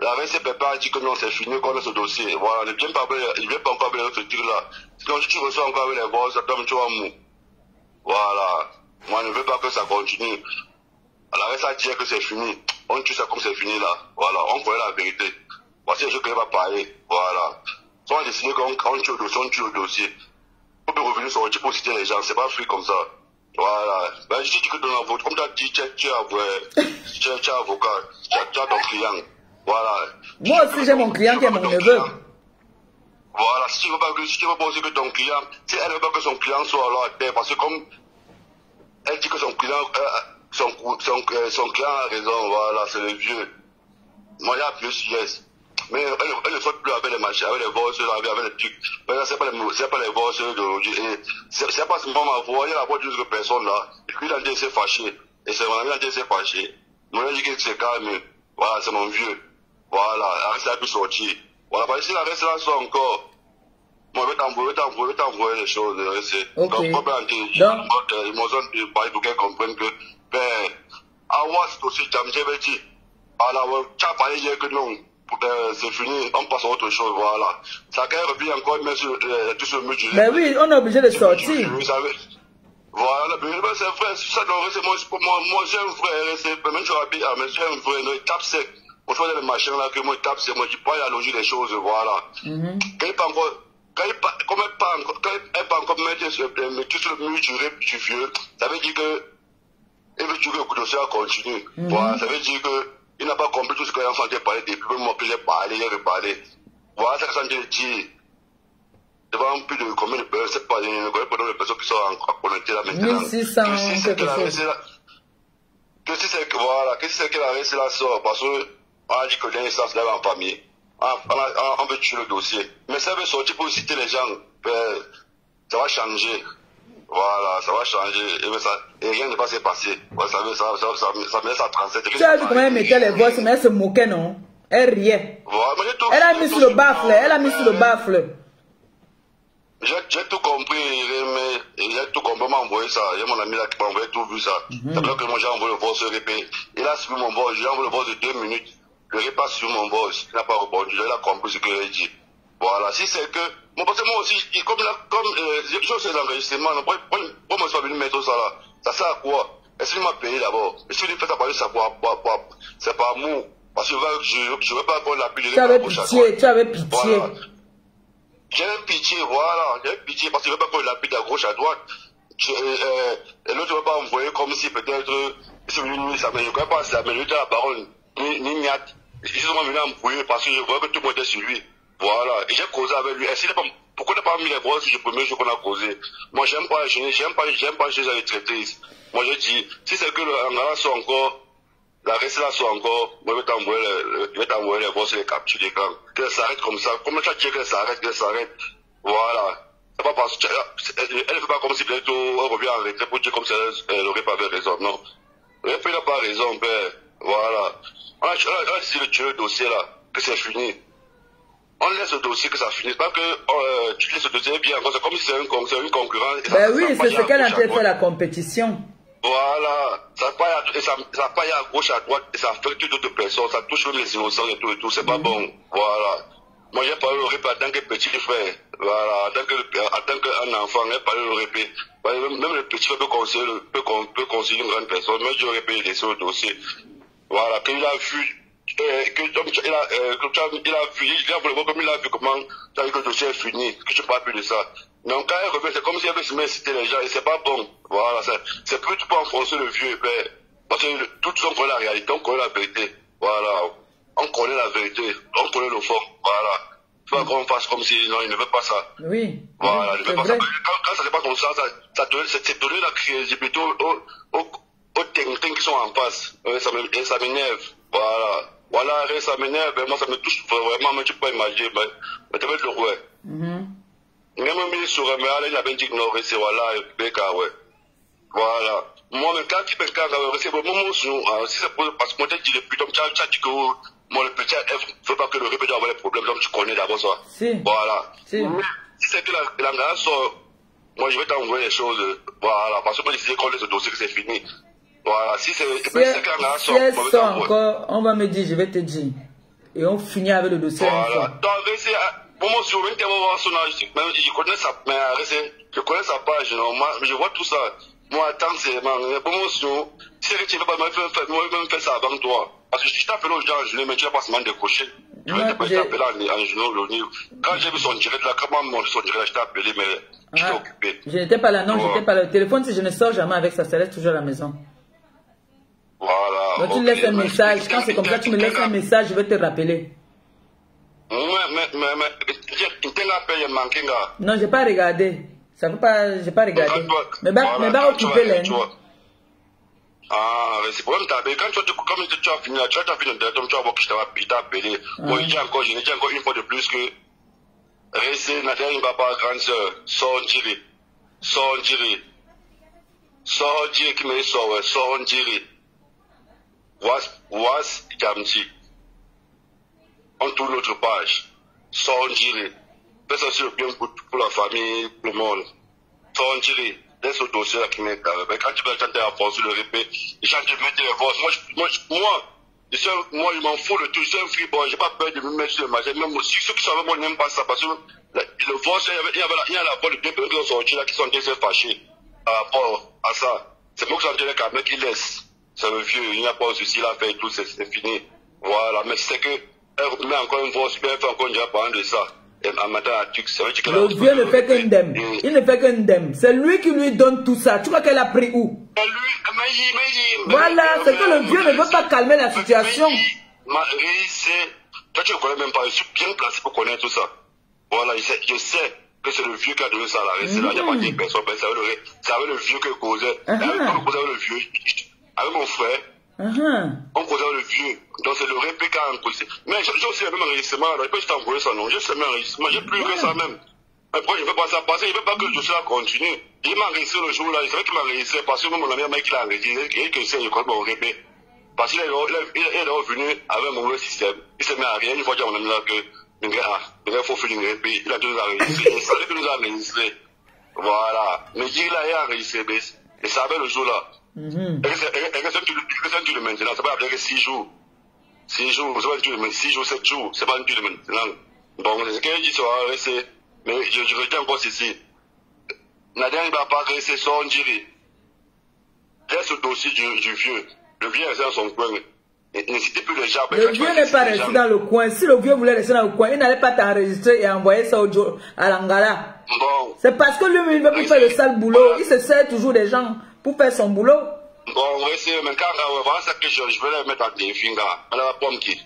la reste Pépin dit que non, c'est fini, qu'on a ce dossier. Voilà, il ne vient pas encore avec ce truc-là. Sinon, si tu reçois encore avec les voix, ça tombe, tu vas mou. Voilà. Moi, je ne veux pas que ça continue. La reste à dire que c'est fini. On tue ça comme c'est fini là. Voilà, on connaît la vérité. Voici les gens qui ne vont pas parler. Voilà. Si on a décidé qu'on tue le dossier. On peut revenir sur le type pour citer les gens. C'est pas free comme ça. Voilà. Ben, je dis que dans la vote, comme tu as dit, tu es avocat. Tu as ton client. Voilà. Moi aussi, j'ai mon client qui est mon neveu. Voilà, si tu veux pas aussi que ton client, si elle ne veut pas que son client soit là à terre, parce que comme elle dit que son client a raison, voilà, c'est le vieux. Moi, il y a plus yes. Mais elle ne saute plus avec les machins, avec les voices, avec les trucs. Mais là, c'est pas les voices d'aujourd'hui. C'est pas seulement ma voix, il y a la voix d'une autre personne là. Et puis, il a dit s'est fâché. Et c'est mon ami, il a dit s'est fâché. Moi, il a dit que c'est calme. Voilà, c'est mon vieux. Voilà, arrête ça, plus sortir. Voilà, parce que si la reste là soit encore, moi, je vais t'envoyer les choses. Ok. Donc, l'émotion de parler pour qu'elle comprenne que, ben, à moi, c'est aussi, j'avais dit, alors, tu as parlé hier que non, c'est fini, on passe à autre chose, voilà. Ça quand même revient encore, mais sur tout ce mur. Ben oui, on est obligé de sortir. Voilà, mais c'est vrai, ça c'est moi, j'ai un frère, même si j'ai un frère, il tape sec. On choisit les machins là, que moi, il tape sec, moi, je dis pas la logique des choses, voilà. Quand elle pas encore mettre sur le mur du vieux, ça veut dire que il veut dire que le dossier continue. Voilà, ça veut dire que il n'a pas compris tout ce que l'enfant a parlé depuis moi que j'ai parlé, j'ai reparlé. Voilà, c'est ce que je dis. Devant plus de combien de personnes, c'est pas, je ne connais pas de personnes qui sont encore connectées là maintenant. 1600, quelque chose. Que si c'est que la reste là sort, parce qu'on a dit que l'instance là en famille. On veut tuer le dossier. Mais ça veut sortir pour citer les gens. Ça va changer. Voilà, ça va changer. Et rien ne va se passer. Voilà, ça me laisse à 37. Tu as vu comment elle mettait les voix, mais elle se moquait, non? Elle riait. Voilà, elle a mis sur le baffle. Elle a mis sur le baffle. J'ai tout compris. J'ai tout compris. M'a envoyé ça. Il y a mon ami là qui m'a envoyé tout vu ça. C'est vrai que moi j'ai envoyé le voix sur répé. Il a suivi mon voix. J'ai envoyé le voix de 2 minutes. Le repas sur mon boss, il n'a pas répondu, il a compris ce que j'ai dit. Voilà, si c'est que, parce que moi aussi, comme j'ai chose ces enregistrements, pourquoi moi je suis venu mettre ça là? Ça sert à quoi? Est-ce qu'il m'a payé d'abord? Et si il fait ça parler, c'est pas amour. Parce que je ne veux pas qu'on l'appelle. Tu avais pitié, tu avais pitié. Voilà. J'ai un pitié, voilà, j'ai un pitié parce que je ne veux pas qu'on l'appelle à gauche, à droite. Et l'autre ne veut pas envoyer comme si peut-être, ça ne me connaît pas ça, mais lui, la parole, ni miat. Ils sont venus embrouiller parce que je voyais que tout le monde était sur lui. Voilà. Et j'ai causé avec lui. Pourquoi tu n'as pas mis les bras sur le premier jour qu'on a causé? Moi, j'aime pas les choses avec traiteuses. Moi, je dis, si c'est que l'Angara soit encore, la reste là soit encore, moi, je vais t'envoyer les bras sur les captures d'écran. Qu'elle s'arrête comme ça. Comment tu as dit qu'elle s'arrête? Voilà. C'est pas parce elle ne fait pas comme si bientôt elle revient en retrait pour dire comme si elle n'aurait pas raison. Non. Elle n'a pas raison, père. Voilà. On a décidé de tuer le dossier là, que c'est fini. On laisse le dossier que ça finisse. Pas que tu laisses le dossier bien. C'est comme si c'est une concurrence. Ben oui, c'est ce qu'elle a fait la compétition. Voilà. Ça paille à gauche, à droite, et ça affecte d'autres personnes. Ça touche même les innocents et tout. C'est pas bon. Voilà. Moi, j'ai parlé au répé en tant que petit frère. Voilà. En tant qu'un enfant, j'ai parlé au répé. Même le petit frère peut conseiller une grande personne. Mais je répète laisser le dossier. Voilà. Qu'il a vu. Il a vu comment le dossier est fini, que je ne parle plus de ça. Donc quand elle revient, c'est comme si elle veut se mettre à citer les gens, et c'est pas bon. Voilà, c'est plus tu peux enfoncer le vieux père. Parce que tout le monde connaît la réalité, on connaît la vérité. Voilà. On connaît la vérité, on connaît le fond. Voilà. Il faut qu'on fasse comme si, non, il ne veut pas ça. Oui. Voilà, il ne veut pas ça. Quand ça n'est pas comme ça, c'est donner la crédibilité aux techniciens qui sont en face. Et ça m'énerve. Voilà. Voilà, ça m'énerve, moi ça me touche vraiment, mais tu peux pas imaginer, mais tu veux le ouais. Même sur mais il a bien dit que non, c'est voilà, et Beka, ouais. Voilà. Moi, même quand tu peux c'est vraiment si c'est parce que moi, tu dis depuis, donc tu as dit que moi, le petit F ne veut pas que le répète avoir les problèmes, donc tu connais d'abord ça. Si. Voilà. Si. Si c'est que l'angara sort, moi, je vais t'envoyer les choses, voilà, parce que moi, je disais qu'on laisse le dossier que c'est fini. Voilà, si elle sort encore, on va me dire, je vais te dire. Et on finit avec le dossier. Voilà. Donc, je connais sa page, non, je vois tout ça. Moi, attends, c'est promotion. Si tu ne veux pas me faire ça avant toi. Parce que je t'appelle aux gens en journée, mais tu n'as pas seulement décroché. Je vais t'appeler en journée. Quand j'ai vu son direct là, comment mon son direct, je t'ai appelé, mais j'étais occupé. Je n'étais pas là, non, j'étais pas là. Le téléphone, si je ne sors jamais avec ça, ça reste toujours à la maison. Voilà. Donc tu laisses un message. Quand c'est comme ça, tu me laisses un message, je vais te rappeler. Non, j'ai pas regardé. Ça veut pas, j'ai pas regardé. Mais va occuper les. Ah, c'est pour ça que quand tu as fini, tu vas voir que je t'ai appelé. Moi, je dis encore une fois de plus que rester Nathalie Mbaba, grande soeur, sort tiré qui me sort tiré. Was Jamti. On tourne l'autre page. Sans dire. Fais ça sur le bien pour la famille, pour le monde. Sans dire. Laisse le dossier là qui m'est carré. Quand tu vas chanter à force sur le répé, ils chantent de mettre les voix. Moi, je m'en fous de tout. Je suis un freeboy. J'ai pas peur de me mettre sur le marché. Même si ceux qui sont avec moi n'aiment pas ça. Parce que le voice, il y a la voix de deux personnes qui sont sorties là qui sont déjà fâchés par rapport à ça. C'est pour que j'en dirais qu'un mec qui laisse. C'est le vieux, il n'y a pas de souci, il a fait tout, c'est fini. Voilà, mais c'est que, elle met encore une fois, elle fait encore une fois parlant de ça. Et en mettant un truc, c'est vrai que le vieux ne fait qu'un dème. Il ne fait qu'un dème. C'est lui qui lui donne tout ça. Tu vois qu'elle a pris où? Voilà, c'est que le vieux ne veut pas calmer la situation. Marie, toi tu ne connais même pas, je suis bien placé pour connaître tout ça. Voilà, je sais que c'est le vieux qui a donné ça à la récit. Il n'y a pas dit personne, c'est avec le vieux que causait. Avec le vieux. Avec mon frère, on causait le vieux. Donc c'est le répé qui a imposé. Mais j'ai aussi le même enregistrement. Je peux juste envoyer ça, non? J'ai ce même enregistrement. J'ai plus que ça même. Mais pourquoi je ne veux pas ça passer? Il ne veut pas que je sois continue. Il m'a enregistré le jour là. C'est vrai qu'il m'a enregistré parce que mon ami mec il a enregistré. Et que c'est, je crois, mon répé. Parce qu'il est revenu avec mon système. Il s'est mis à rien. Une fois qu'il y a mon ami là que il faut finir le répé. Il a toujours enregistré. Il savait que nous a enregistré. Voilà. Mais il a enregistré. Et ça avait le jour là. Et que tu le maintenant, c'est pas avec 6 jours. 6 jours, c'est pas un tuile, 6 jours, 7 jours, c'est pas un tuile maintenant. Bon, c'est ce qu'elle dit, ça va rester. Mais je retiens encore ceci. Nadia ne va pas rester sans dire. Laisse le dossier du vieux. Le vieux est dans son coin. N'hésitez plus les gens. Le vieux n'est pas resté dans le coin. Si le vieux voulait rester dans le coin, il n'allait pas t'enregistrer et envoyer ça à l'Angara. Bon. C'est parce que lui, il ne veut plus faire le sale boulot. Il se sert toujours des gens pour faire son boulot. Bon, oui, c'est mais quand voilà ça que je vais les mettre en défi, là. La pomme qui.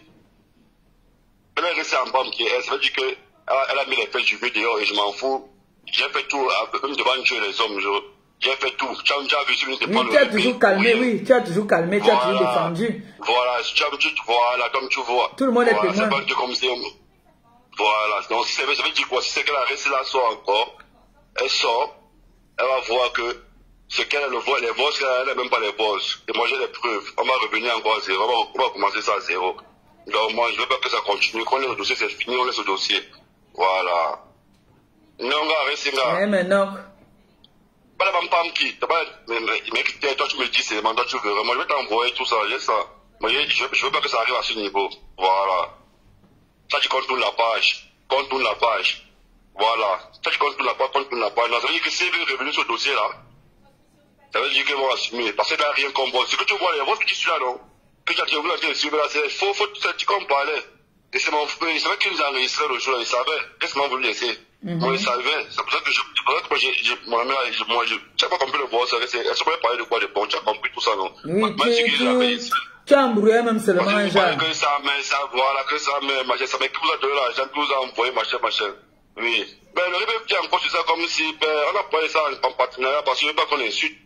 Elle est restée en bas, ça veut dire qu'elle a mis les fesses du dehors et je m'en fous. J'ai fait tout, même devant Dieu les hommes, j'ai fait tout. Tu as vu si tu as toujours calmé, oui, tu as toujours calmé, tu as toujours défendu. Voilà, voilà, comme tu vois. Tout le monde est témoin. Voilà, donc ça veut dire quoi? Si c'est qu'elle a resté là sort encore, elle sort, elle va voir que ce qu'elle a, les bosses, elle n'a même pas les bosses. Et moi j'ai les preuves. On va revenir encore à zéro, on va commencer ça à zéro. Donc moi je veux pas que ça continue. Quand le dossier c'est fini, on laisse le dossier. Voilà. Non, on va rester là. Eh, mais non. Pas la femme qui, mais toi tu me dis, c'est le mandat, tu veux. Moi je vais t'envoyer tout ça, j'ai ça. Moi je veux pas que ça arrive à ce niveau. Voilà. Ça tu contournes la page. Contourne la page. Voilà. Ça tu contourne la page, contourne la page. Non, ça veut dire que si elle veut revenir sur le dossier là, ça veut dire qu'elle va assumer. Parce qu'elle n'a rien comme bon. Ce que tu vois, les voix que tu suis là, non? Que tu as voulu en train de suivre là, c'est faux, tu comme parlais. Et c'est mon frère, il savait qu'il nous a enregistré le jour là, il savait. Qu'est-ce qu'on voulu laisser? Moi, il savait. C'est pour ça que mon ami là, tu n'as pas compris le boss, elle se pouvait parler de quoi de bon, tu as compris tout ça, non? Oui, tu as embrouillé même seulement, genre. Que ça, mais ça, voilà, que ça, mais machin, ça, mais qui vous a donné l'argent, qui vous a envoyé, machin. Oui. Ben, le répète bien encore sur ça comme si, on a parlé ça en partenariat parce qu'il ne veut pas qu'on l'insulte.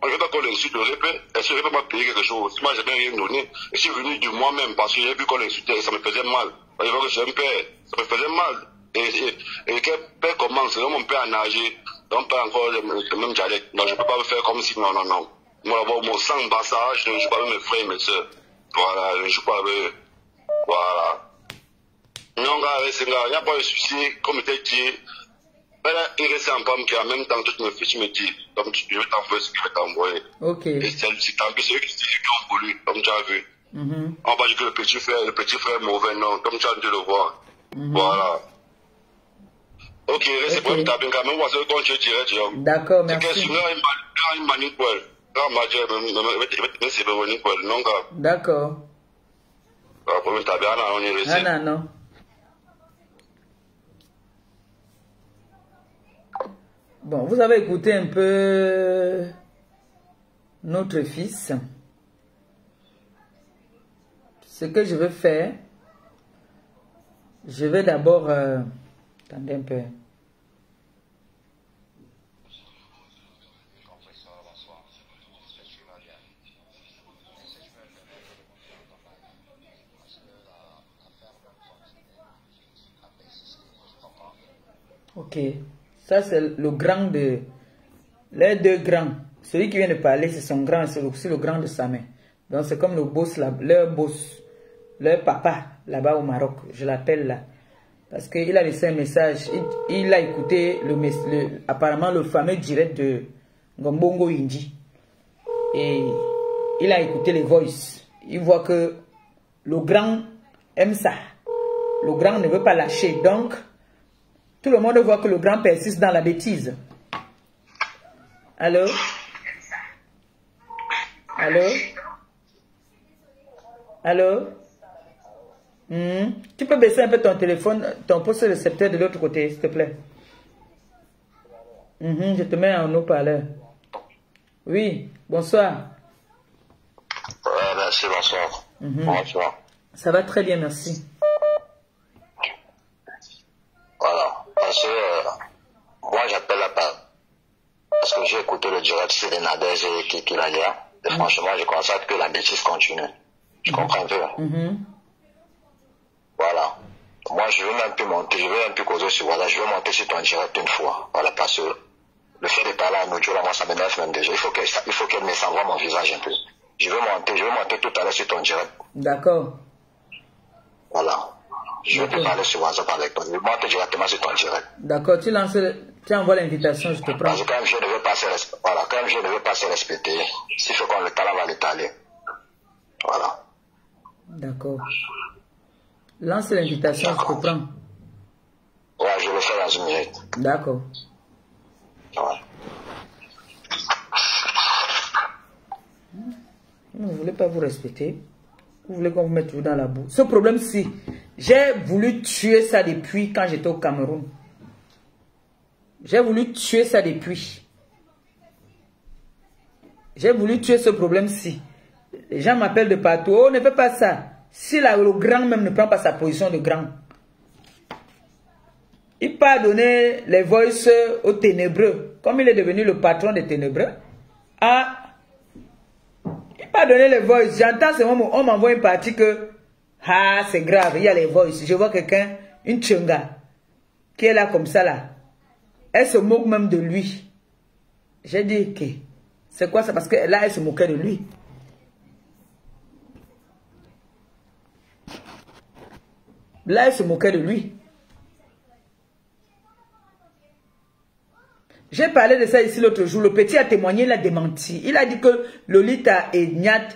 On ne veut pas qu'on l'insulte, le répète. Est-ce que le répète m'a payé quelque chose? Moi, j'ai rien donné. Et je suis venu de moi-même parce que j'ai vu qu'on l'insultait et ça me faisait mal. Il faut que j'ai un père, ça me faisait mal. Et quel père commence, là, mon père a nagé. Mon père encore le même dialecte. Donc, je ne peux pas me faire comme si, non. Moi, d'abord, mon sang bassage, je ne joue pas avec mes frères et mes soeurs. Voilà, je ne joue pas avec eux. Voilà. Non, il n'y a pas de souci, comme je t'ai dit. Il reste en pomme qui en même temps que tu me dis, comme je vais t'envoyer ce que je vais t'envoyer. Ok. Et c'est tant que ceux qui ont voulu, comme tu as vu. On va dire que le petit frère est mauvais, non, comme tu as dû le voir. Voilà. Ok, reste pour me taper quand même, voici quand je dirais, d'accord, merci. D'accord. Non. Bon, vous avez écouté un peu notre fils. Ce que je vais faire, je vais d'abord... attendez un peu. Ok. Ça, c'est le grand de... Les deux grands. Celui qui vient de parler, c'est son grand, c'est aussi le grand de sa main. Donc, c'est comme le boss, leur boss, leur papa, là-bas au Maroc. Je l'appelle là. Parce qu'il a laissé un message. Il a écouté, apparemment, le fameux direct de Ngombongo Indi. Et il a écouté les voices. Il voit que le grand aime ça. Le grand ne veut pas lâcher. Donc, tout le monde voit que le grand persiste dans la bêtise. Allô? Allô? Allô? Tu peux baisser un peu ton téléphone, ton poste récepteur de l'autre côté, s'il te plaît. Je te mets en haut-parleur. Oui, bonsoir. Merci, bonsoir. Bonsoir. Ça va très bien, merci. Voilà. Parce que moi, j'appelle la part. Parce que j'ai écouté le direct sur les Nadège et qui l'a hier. Et franchement, je constate que la bêtise continue. Je comprends un peu. Voilà. Moi, je veux même plus monter, je veux même plus causer sur voilà, je veux monter sur ton direct une fois. Voilà, parce que le fait de parler en audio, là, moi, ça m'énerve même déjà. Il faut qu'elle me s'envoie mon visage un peu. Je veux monter tout à l'heure sur ton direct. D'accord. Voilà. Je vais te parler sur WhatsApp avec toi. Je monte directement sur ton direct. D'accord, tu envoies l'invitation, je te prends. Parce que quand je ne veux pas se respecter, s'il faut qu'on le talent, on va l'étaler. Voilà. D'accord. Lance l'invitation, je te prends. Ouais, je le fais dans une minute. D'accord. Ouais. Vous ne voulez pas vous respecter. Vous voulez qu'on vous mette tout dans la boue. Ce problème-ci, j'ai voulu tuer ça depuis quand j'étais au Cameroun. J'ai voulu tuer ça depuis. J'ai voulu tuer ce problème-ci. Les gens m'appellent de partout. Oh, ne fais pas ça. Si le grand même ne prend pas sa position de grand, il part donner les voices aux ténébreux. Comme il est devenu le patron des ténébreux, il part donner les voices. J'entends ce moment, on m'envoie une partie que, c'est grave, il y a les voices. Je vois quelqu'un, une tchunga, qui est là comme ça là. Elle se moque même de lui. J'ai dit que, c'est quoi ça? Parce que là, elle se moquait de lui. Là, elle se moquait de lui. J'ai parlé de ça ici l'autre jour. Le petit a témoigné, il a démenti. Il a dit que Lolita et Nyat,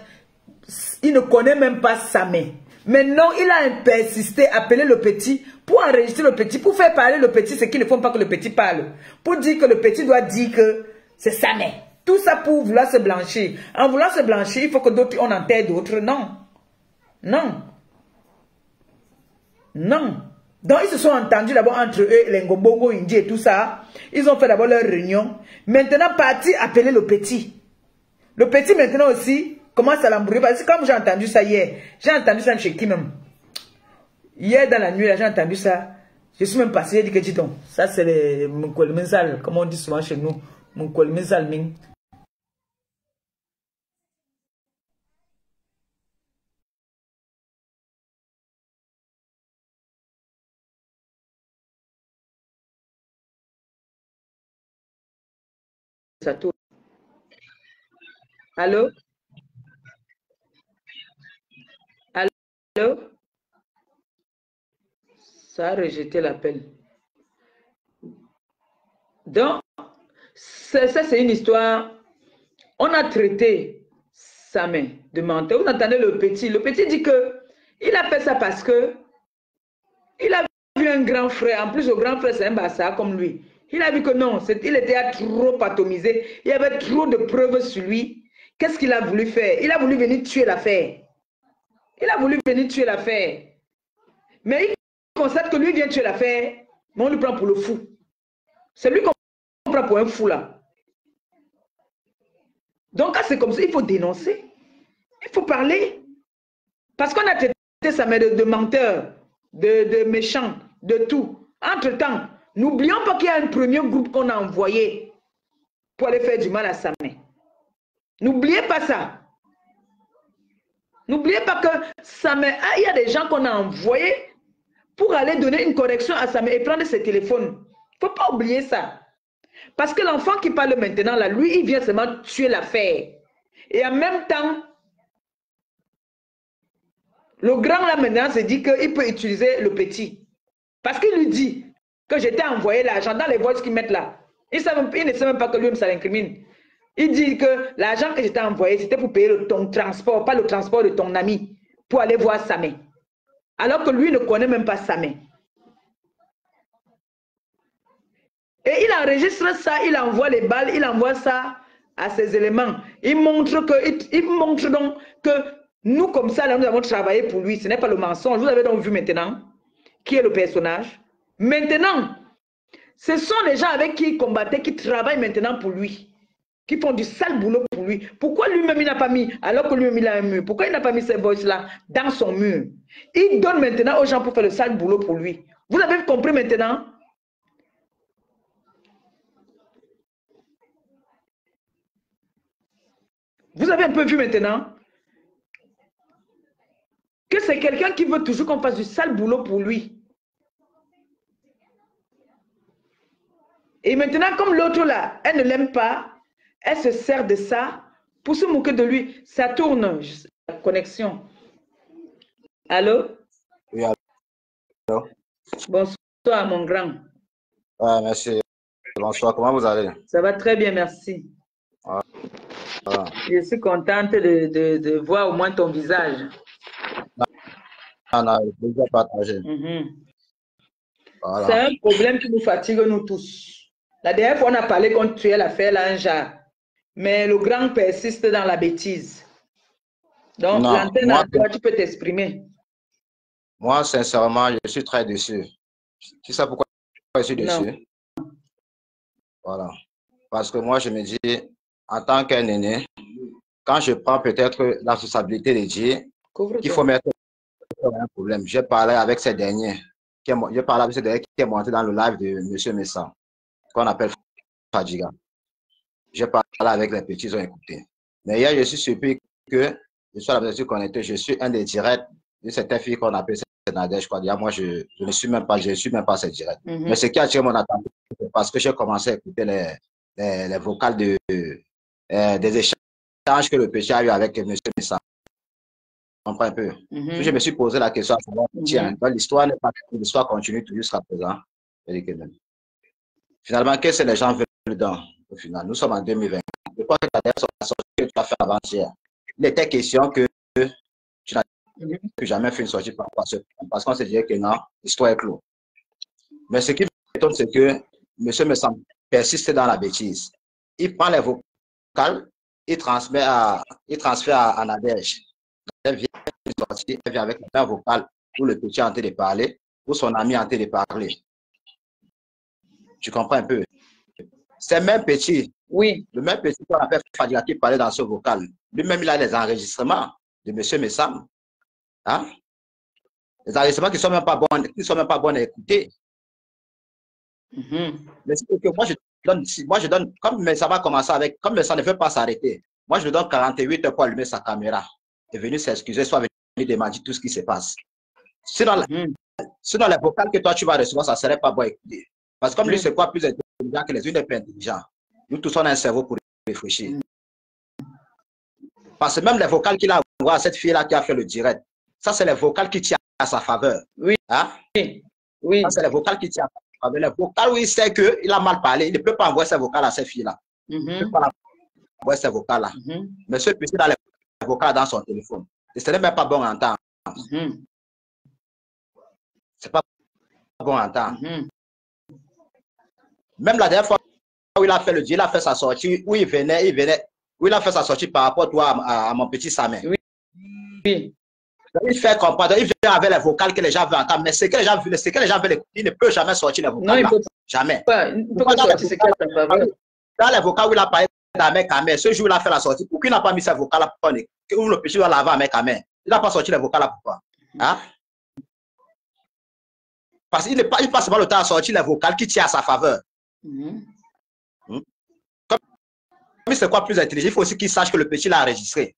il ne connaît même pas sa mère. Maintenant, il a persisté, appelé le petit pour enregistrer le petit, pour faire parler le petit, ce qu'ils ne font pas que le petit parle. Pour dire que le petit doit dire que c'est sa mère. Tout ça pour vouloir se blanchir. En voulant se blanchir, il faut que d'autres, on enterre d'autres. Non. Non. Non. Donc, ils se sont entendus d'abord entre eux, les Ngombongo, Indi et tout ça. Ils ont fait d'abord leur réunion. Maintenant, parti appeler le petit. Le petit, maintenant aussi, commence à l'embrouiller. Parce que comme j'ai entendu ça hier, j'ai entendu ça chez qui même. Hier, dans la nuit, j'ai entendu ça. Je suis même passé, j'ai dit que dis donc, ça c'est les Moukolmizal, comme on dit souvent chez nous. Moukolmizal Ming. Ça tourne. Allô? Allô? Ça a rejeté l'appel. Donc, ça c'est une histoire. On a traité sa main de menteur. Vous entendez le petit. Le petit dit que il a fait ça parce que il a vu un grand frère. En plus, le grand frère, c'est un bâtard comme lui. Il a vu que non, il était trop atomisé. Il y avait trop de preuves sur lui. Qu'est-ce qu'il a voulu faire? Il a voulu venir tuer l'affaire. Il a voulu venir tuer l'affaire. Mais il constate que lui vient tuer l'affaire, mais on le prend pour le fou. C'est lui qu'on prend pour un fou là. Donc, c'est comme ça, il faut dénoncer. Il faut parler. Parce qu'on a traité sa mère de menteur, de méchant, de tout. Entre-temps, n'oublions pas qu'il y a un premier groupe qu'on a envoyé pour aller faire du mal à sa mère. N'oubliez pas ça. N'oubliez pas que sa mère, il y a des gens qu'on a envoyés pour aller donner une correction à sa mère et prendre ses téléphones. Il ne faut pas oublier ça. Parce que l'enfant qui parle maintenant, là, lui, il vient seulement tuer l'affaire. Et en même temps, le grand, là, maintenant, se dit qu'il peut utiliser le petit. Parce qu'il lui dit que je t'ai envoyé l'argent dans les voices qu'ils mettent là. Il ne sait même pas que lui-même, ça l'incrimine. Il dit que l'argent que je t'ai envoyé, c'était pour payer ton transport, pas le transport de ton ami, pour aller voir sa mère. Alors que lui ne connaît même pas sa mère. Et il enregistre ça, il envoie les balles, il envoie ça à ses éléments. Il montre donc que nous, comme ça, là, nous avons travaillé pour lui. Ce n'est pas le mensonge. Vous avez donc vu maintenant qui est le personnage. Maintenant, ce sont les gens avec qui il combattait, qui travaillent maintenant pour lui, qui font du sale boulot pour lui. Pourquoi lui-même il n'a pas mis, alors que lui-même il a un mur, pourquoi il n'a pas mis ces boys-là dans son mur? Il donne maintenant aux gens pour faire le sale boulot pour lui. Vous avez compris maintenant? Vous avez un peu vu maintenant que c'est quelqu'un qui veut toujours qu'on fasse du sale boulot pour lui. Et maintenant, comme l'autre là, elle ne l'aime pas, elle se sert de ça pour se moquer de lui. Ça tourne, la connexion. Allô? Oui, allô? Bonsoir, mon grand. Merci. Bonsoir, comment vous allez? Ça va très bien, merci. Je suis contente de voir au moins ton visage. Non, déjà partagé. Voilà. C'est un problème qui nous fatigue, nous tous. La dernière fois, on a parlé qu'on tuait l'affaire là, un genre. Mais le grand persiste dans la bêtise. Donc, l'antenne à toi, tu peux t'exprimer. Moi, sincèrement, je suis très déçu. Tu sais pourquoi je suis déçu? Non. Voilà. Parce que moi, je me dis, en tant qu'un aîné, quand je prends peut-être la responsabilité de Dieu, il faut mettre un problème. J'ai parlé avec ces derniers. je parle avec celui qui est monté dans le live de M. Messa, qu'on appelle Fadiga. J'ai parlé avec les petits, ils ont écouté. Mais hier, je suis surpris que je sois la personne connectée. Je suis un des directs de cette fille qu'on appelle Nadège. Je crois. Moi, je ne suis même pas, cette directe. Mais ce qui a attiré mon attention, c'est parce que j'ai commencé à écouter les vocales des échanges que le petit a eu avec M. Messa. On comprend un peu. Je me suis posé la question à savoir, tiens, l'histoire n'est pas finie, l'histoire continue tout jusqu'à présent. Finalement, qu'est-ce que les gens veulent dans au final? Nous sommes en 2020. Je crois que la dernière sortie que tu as fait avant-hier, il était question que tu n'as jamais fait une sortie par rapport à ce point, parce qu'on se disait que non, l'histoire est close. Mais ce qui m'étonne, c'est que M. Messa persiste dans la bêtise. Il prend les vocales, il transfère à Nadège. Elle vient avec un vocal où le petit est en train de parler, où son ami est en train de parler. Tu comprends un peu? C'est le même petit. Oui. Le même petit qu'on appelle Fadiga qui parlait dans ce vocal. Lui-même, il a les enregistrements de M. Messam. Hein? Les enregistrements qui ne sont même pas bons à écouter. Mais c'est que moi, je donne, comme ça va commencer avec, comme ça ne veut pas s'arrêter, moi, je lui donne 48 heures pour allumer sa caméra. Est venu s'excuser, soit venu demander tout ce qui se passe. Sinon, les vocales que toi, tu vas recevoir, ça ne serait pas bon à écouter. Parce que comme lui, c'est quoi plus intelligent que les unes, est plus intelligent. Nous tous, on a un cerveau pour réfléchir. Parce que même les vocales qu'il a envoyées à cette fille-là qui a fait le direct, ça, c'est les vocales qui tirent à sa faveur. Oui. Hein? Oui. Ça, c'est les vocales qui tirent à sa faveur. Les vocales où il sait qu'il a mal parlé, il ne peut pas envoyer ses vocales à cette fille-là. Il ne peut pas envoyer ses vocales-là. Mais ce petit dans les vocales dans son téléphone. Et ce n'est même pas bon à entendre. C'est pas bon à entendre. Même la dernière fois où il a fait le deal, il a fait sa sortie, où il a fait sa sortie par rapport à mon petit Samin. Oui. Il fait comprendre, il vient avec les vocales que les gens veulent entendre, mais ce que les gens veulent écouter, il ne peut jamais sortir les vocales. Non, il peut jamais. Il peut pas sortir ce qu'il a fait. Dans les vocales où il a parlé d'Ahmed Kamel, ce jour où il a fait la sortie, pourquoi il n'a pas mis ses vocales là pour où le petit doit laver Ahmed Kamel? Il n'a pas sorti les vocales là pourquoi? Hein? Parce qu'il passe pas le temps à sortir les vocales qui tirent à sa faveur. Comme c'est quoi plus intelligent, il faut aussi qu'il sache que le petit l'a enregistré.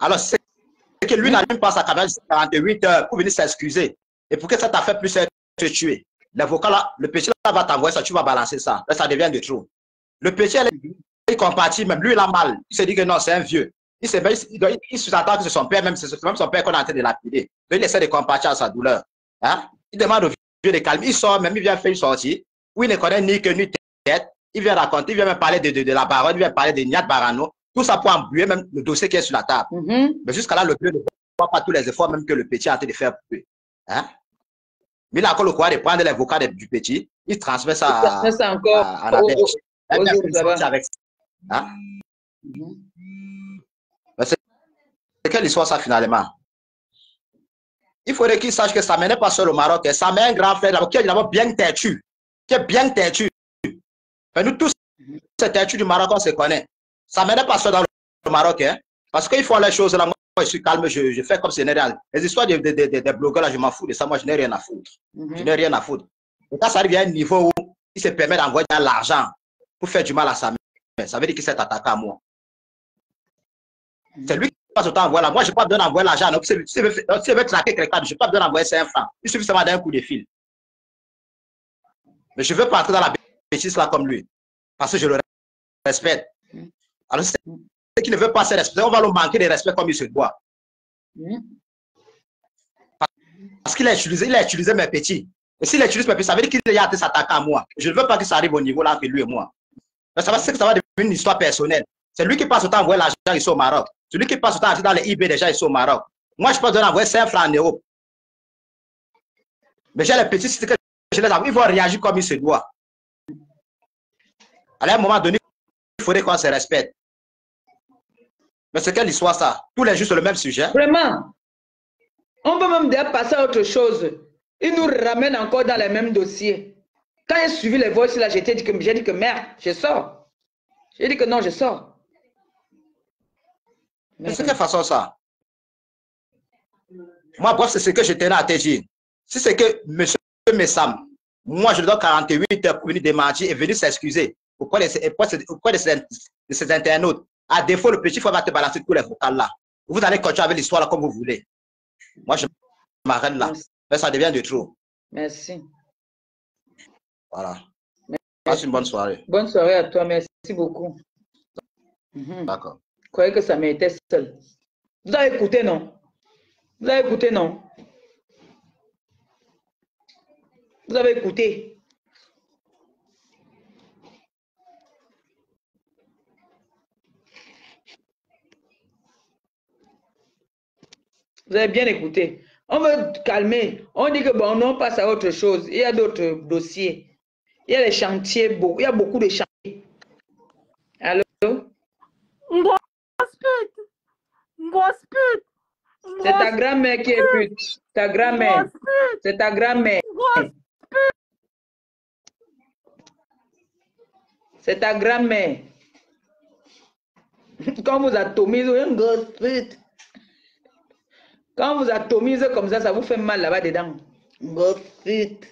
Alors, c'est que lui n'allume pas sa caméra de 48 heures pour venir s'excuser. Et pour que ça t'a fait plus te tuer. Les vocales là, le petit là va t'envoyer ça, tu vas balancer ça. Là, ça devient de trop. Le petit, il compatit même. Lui, il a mal. Il se dit que non, c'est un vieux. Il s'attend que c'est son père, même son père qu'on est en train de lapider. Il essaie de compatir à sa douleur. Hein? Il demande au vieux de calmer. Il sort, même il vient faire une sortie où il ne connaît ni queue ni tête. Il vient raconter, il vient même parler de la baronne, il vient parler de Niat Barano. Tout ça pour embuer même le dossier qui est sur la table. Mais jusqu'à là, le vieux ne voit pas tous les efforts même que le petit est en train de faire pour lui. Hein? Mais il a encore le courage de prendre les vocales du petit, il transmet ça à la tête. Hein? C'est quelle histoire ça finalement? Il faudrait qu'il sache que ça n'est pas seul au Maroc, ça met un grand frère qui est d'abord bien têtu. Qui est bien têtu. Mais nous tous, ces têtus du Maroc, on se connaît. Ça n'est pas seul dans le Maroc, hein? Parce qu'ils font les choses là. Moi, je suis calme, je fais comme si ce n'est rien. Les histoires des blogueurs là, je m'en fous de ça. Moi, je n'ai rien à foutre. Je n'ai rien à foutre. Et quand ça arrive à un niveau où il se permet d'envoyer de l'argent pour faire du mal à sa mère, ça veut dire qu'il s'est attaqué à moi. C'est lui qui passe autant envoyer là. Moi, je n'ai pas besoin d'envoyer l'argent. Donc, si il veut traquer quelqu'un, je n'ai pas besoin d'envoyer 5 francs. Il suffit seulement d'un coup de fil. Mais je ne veux pas entrer dans la bêtise là comme lui. Parce que je le respecte. Alors, c'est qu'il ne veut pas se respecter, on va lui manquer de respect comme il se doit. Parce qu'il a utilisé mes petits. Et s'il utilise mes petits, ça veut dire qu'il a s'attaquer à moi. Je ne veux pas que ça arrive au niveau là entre lui et moi. Mais ça va devenir une histoire personnelle. C'est lui qui passe autant à envoyer l'argent ici au Maroc. C'est lui qui passe autant à dans les eBay déjà ici au Maroc. Moi, je peux donner envoyer 5 francs en Europe. Mais j'ai les petits, c'est que je les envoie, ils vont réagir comme il se doit. À un moment donné, il faudrait qu'on se respecte. Mais c'est quelle histoire ça? Tous les jours sur le même sujet. Vraiment. On peut même déjà passer à autre chose. Ils nous ramènent encore dans les mêmes dossiers. Quand j'ai suivi les voix là, j'ai dit que merde, je sors. J'ai dit que non, je sors. Mais c'est quelle façon ça? Moi, bref, c'est ce que je tenais à te dire. Si c'est que monsieur Messam, moi je lui donne 48 heures pour venir démentir et venir s'excuser auprès de ces internautes. À défaut, le petit frère va te balancer tous les vocales là. Vous allez continuer avec l'histoire comme vous voulez. Moi, je m'arrête là. Mais ça devient de trop. Merci. Voilà. Passe une bonne soirée. Bonne soirée à toi. Merci beaucoup. D'accord. Je croyais que ça m'était seul. Vous avez écouté, non? Vous avez écouté, non? Vous avez écouté? Vous avez bien écouté. On veut calmer. On dit que bon, on passe à autre chose. Il y a d'autres dossiers. Il y a les chantiers. Il y a beaucoup de chantiers. Allô? C'est ta grand-mère qui est pute. Ta grand-mère. C'est ta grand-mère. C'est ta grand-mère. Quand vous atomisez une grosse pute. Quand vous atomisez comme ça vous fait mal là-bas dedans. Grosse pute.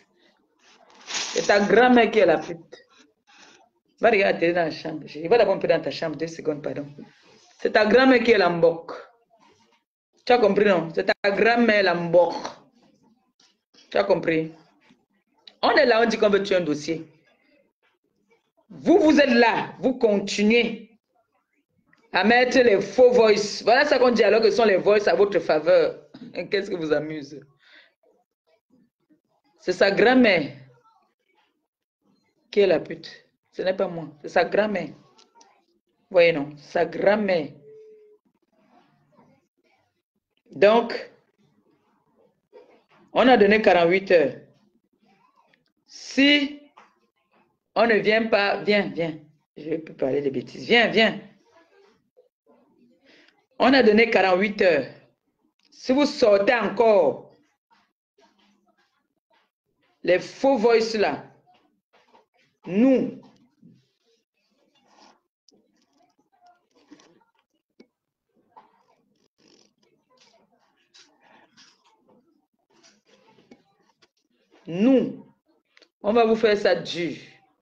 C'est ta grand-mère qui est la pute. Va regarder dans la chambre. Il va d'abord un peu dans ta chambre, 2 secondes, pardon. C'est ta grand-mère qui est la mbok. Tu as compris, non? C'est ta grand-mère la mbok. Tu as compris? On est là, on dit qu'on veut tuer un dossier. Vous êtes là, vous continuez à mettre les faux voice. Voilà ça qu'on dit alors que ce sont les voice à votre faveur. Qu'est-ce que vous amuse? C'est sa grand-mère qui est la pute. Ce n'est pas moi, c'est sa grand-mère. Voyez non, sa grand-mère. Donc, on a donné 48 heures. Si on ne vient pas, viens. Je ne vais plus parler de bêtises. Viens. On a donné 48 heures. Si vous sortez encore les faux voice là, nous, on va vous faire ça dur.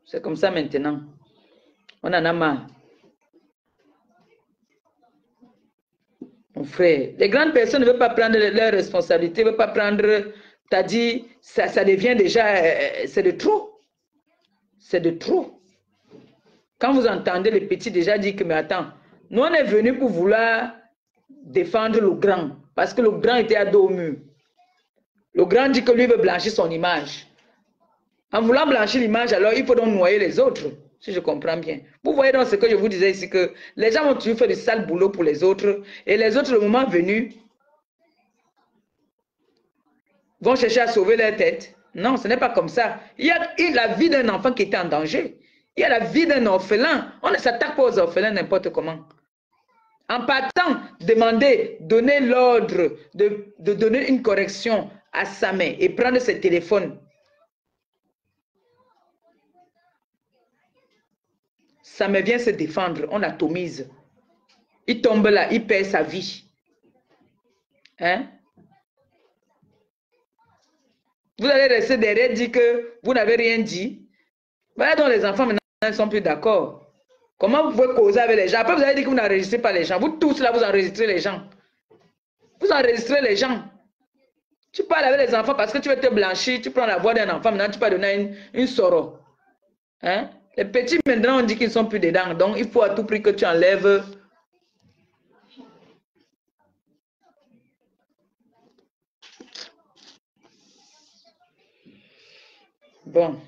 C'est comme ça maintenant. On en a marre. Mon frère, les grandes personnes ne veulent pas prendre leurs responsabilités, ne veulent pas prendre... T'as dit, ça devient déjà... c'est de trop. C'est de trop. Quand vous entendez les petits déjà dire que, mais attends, nous on est venus pour vouloir défendre le grand. Parce que le grand était à dos au mur. Le grand dit que lui veut blanchir son image. En voulant blanchir l'image, alors il faut donc noyer les autres, si je comprends bien. Vous voyez donc ce que je vous disais ici, que les gens ont toujours fait du sale boulot pour les autres, et les autres, le moment venu, vont chercher à sauver leur tête. Non, ce n'est pas comme ça. Il y a la vie d'un enfant qui était en danger. Il y a la vie d'un orphelin. On ne s'attaque pas aux orphelins n'importe comment. En partant, donner l'ordre de donner une correction à sa mère et prendre ses téléphones. Ça me vient se défendre, on atomise. Il tombe là, il perd sa vie. Hein? Vous allez rester derrière, dire que vous n'avez rien dit. Voilà donc les enfants maintenant ne sont plus d'accord. Comment vous pouvez causer avec les gens? Après vous allez dire que vous n'enregistrez pas les gens. Vous tous là, vous enregistrez les gens. Vous enregistrez les gens. Tu parles avec les enfants parce que tu veux te blanchir, tu prends la voix d'un enfant, maintenant tu peux donner une soror. Hein? Les petits, maintenant, on dit qu'ils ne sont plus dedans. Donc, il faut à tout prix que tu enlèves. Bon.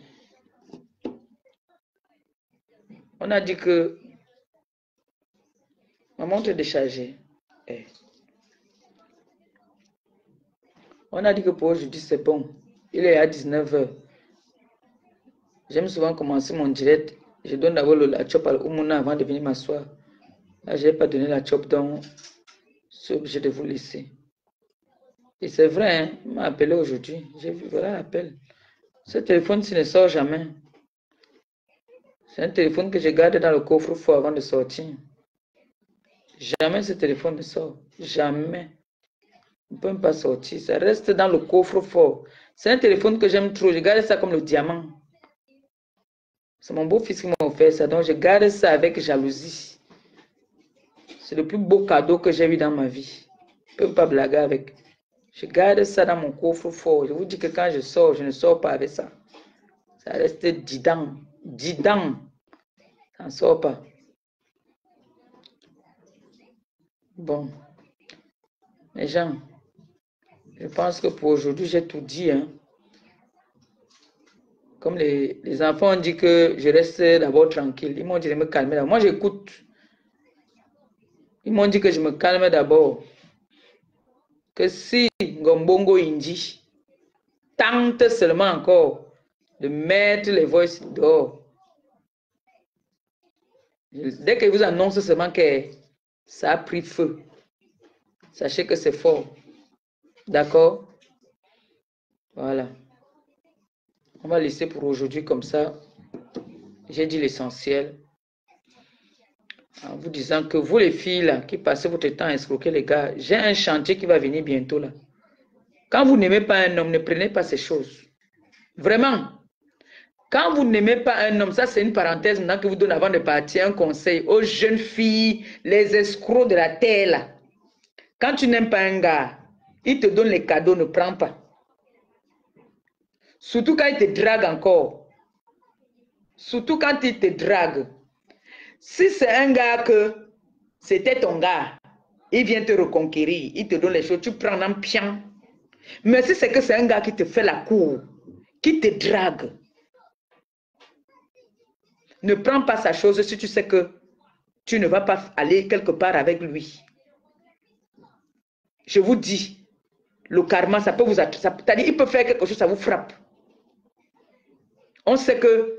On a dit que... Ma montre est déchargée. On a dit que pour aujourd'hui, c'est bon. Il est à 19 h. J'aime souvent commencer mon direct. Je donne d'abord la chop à Oumouna avant de venir m'asseoir. Là, je n'ai pas donné la chop, donc je suis obligé de vous laisser. Et c'est vrai, hein, il m'a appelé aujourd'hui. J'ai vu, voilà l'appel. Ce téléphone-ci ne sort jamais. C'est un téléphone que je garde dans le coffre-fort avant de sortir. Jamais ce téléphone ne sort. Jamais. On ne peut même pas sortir. Ça reste dans le coffre-fort. C'est un téléphone que j'aime trop. Je garde ça comme le diamant. C'est mon beau-fils qui m'a offert ça. Donc, je garde ça avec jalousie. C'est le plus beau cadeau que j'ai eu dans ma vie. Je ne peux pas blaguer avec. Je garde ça dans mon coffre fort. Je vous dis que quand je sors, je ne sors pas avec ça. Ça reste 10 ans. 10 ans. Ça ne sort pas. Bon. Les gens, je pense que pour aujourd'hui, j'ai tout dit. Hein. Comme les enfants ont dit que je reste d'abord tranquille. Ils m'ont dit de me calmer. Moi, j'écoute. Ils m'ont dit que je me calme d'abord. Que si Ngombongo Indi tente seulement encore de mettre les voices dehors, dès qu'il vous annonce seulement que ça a pris feu, sachez que c'est fort. D'accord? Voilà. On va laisser pour aujourd'hui comme ça. J'ai dit l'essentiel. En vous disant que vous les filles là, qui passez votre temps à escroquer les gars, j'ai un chantier qui va venir bientôt là. Quand vous n'aimez pas un homme, ne prenez pas ces choses. Vraiment. Quand vous n'aimez pas un homme, ça c'est une parenthèse maintenant que vous donne avant de partir un conseil aux jeunes filles, les escrocs de la terre là. Quand tu n'aimes pas un gars, il te donne les cadeaux, ne prends pas. Surtout quand il te drague encore. Surtout quand il te drague. Si c'est un gars que c'était ton gars, il vient te reconquérir, il te donne les choses, tu prends un pion. Mais si c'est que c'est un gars qui te fait la cour, qui te drague, ne prends pas sa chose si tu sais que tu ne vas pas aller quelque part avec lui. Je vous dis, le karma, ça peut vous attirer. C'est-à-dire, il peut faire quelque chose, ça vous frappe. On sait que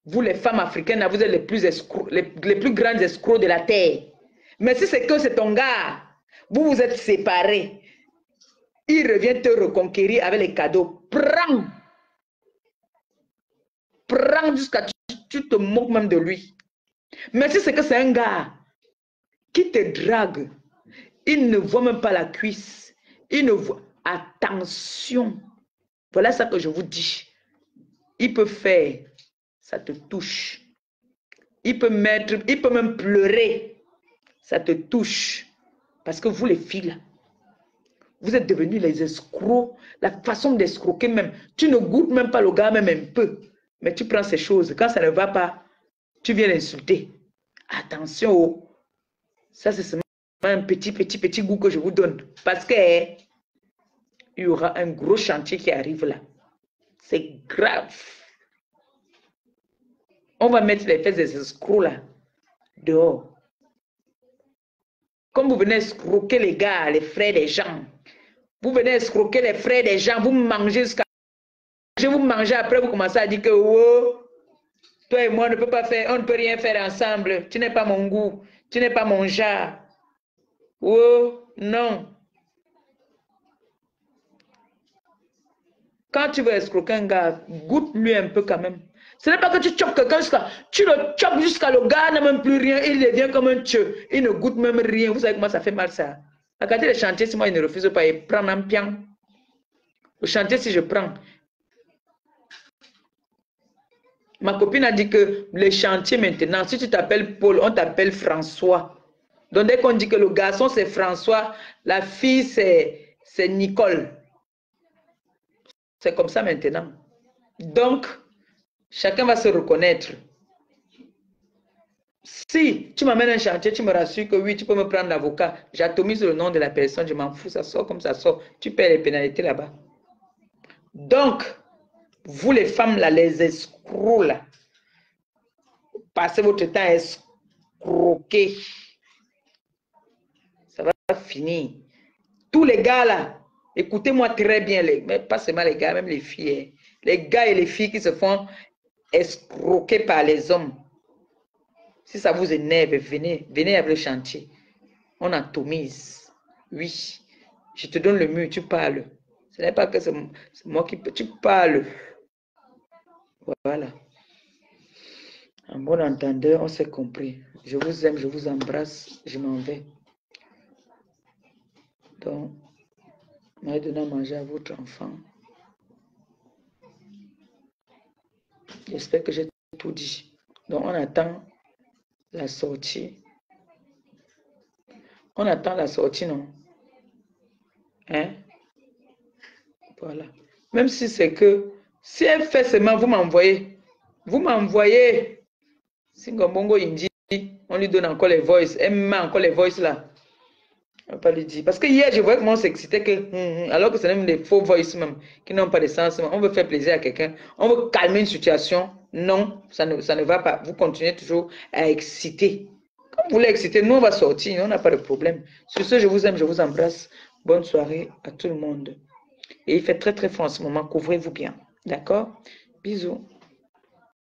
vous, les femmes africaines, vous êtes les plus grandes escrocs de la terre. Mais si c'est que c'est ton gars, vous vous êtes séparés, il revient te reconquérir avec les cadeaux. Prends. Prends jusqu'à tu te moques même de lui. Mais si c'est que c'est un gars qui te drague, il ne voit même pas la cuisse. Il ne voit... Attention. Voilà ça que je vous dis. Il peut faire, ça te touche. Il peut même pleurer, ça te touche. Parce que vous les filles là, vous êtes devenus les escrocs. La façon d'escroquer même. Tu ne goûtes même pas le gars même un peu. Mais tu prends ces choses. Quand ça ne va pas, tu viens l'insulter. Attention. Ça, c'est seulement un petit goût que je vous donne. Parce que il y aura un gros chantier qui arrive là. C'est grave. On va mettre les fesses des escrocs là dehors. Comme vous venez escroquer les gars, les frères des gens. Vous venez escroquer les frères des gens. Vous mangez jusqu'à... Vous mangez après, vous commencez à dire que oh, toi et moi, on ne peut pas faire, on ne peut rien faire ensemble. Tu n'es pas mon goût. Tu n'es pas mon genre. Oh, non. Quand tu veux escroquer un gars, goûte-lui un peu quand même. Ce n'est pas que tu chopes quelqu'un jusqu'à... Tu le chopes jusqu'à le gars n'a même plus rien. Il devient comme un tcheu. Il ne goûte même rien. Vous savez comment ça fait mal ça. Regardez les chantiers, si moi il ne refuse pas, il prend un pion. Le chantier, si je prends. Ma copine a dit que les chantiers maintenant, si tu t'appelles Paul, on t'appelle François. Donc dès qu'on dit que le garçon c'est François, la fille c'est Nicole. C'est comme ça maintenant. Donc, chacun va se reconnaître. Si tu m'amènes un chantier, tu me rassures que oui, tu peux me prendre l'avocat. J'atomise le nom de la personne, je m'en fous, ça sort comme ça sort. Tu paies les pénalités là-bas. Donc, vous les femmes là, les escrocs là, passez votre temps à escroquer. Ça va finir. Tous les gars là, écoutez-moi très bien, mais pas seulement les gars, même les filles. Les gars et les filles qui se font escroquer par les hommes. Si ça vous énerve, venez avec le chantier. On atomise. Oui. Je te donne le mur, tu parles. Ce n'est pas que c'est moi qui... Tu parles. Voilà. En bon entendeur, on s'est compris. Je vous aime, je vous embrasse, je m'en vais. Donc, m'avez donné à manger à votre enfant. J'espère que j'ai tout dit. Donc, on attend la sortie. On attend la sortie, non? Hein? Voilà. Même si c'est que, si elle fait seulement, vous m'envoyez. Vous m'envoyez. Si Ngombongo Indi, on lui donne encore les voices. Elle met encore les voices là. On va pas lui dire. Parce que hier, je voyais comment on s'excitait que, alors que c'est même des faux voices même, qui n'ont pas de sens. On veut faire plaisir à quelqu'un. On veut calmer une situation. Non, ça ne va pas. Vous continuez toujours à exciter. Comme vous voulez exciter, nous on va sortir. On n'a pas de problème. Sur ce, je vous aime, je vous embrasse. Bonne soirée à tout le monde. Et il fait très très froid en ce moment. Couvrez-vous bien. D'accord? Bisous.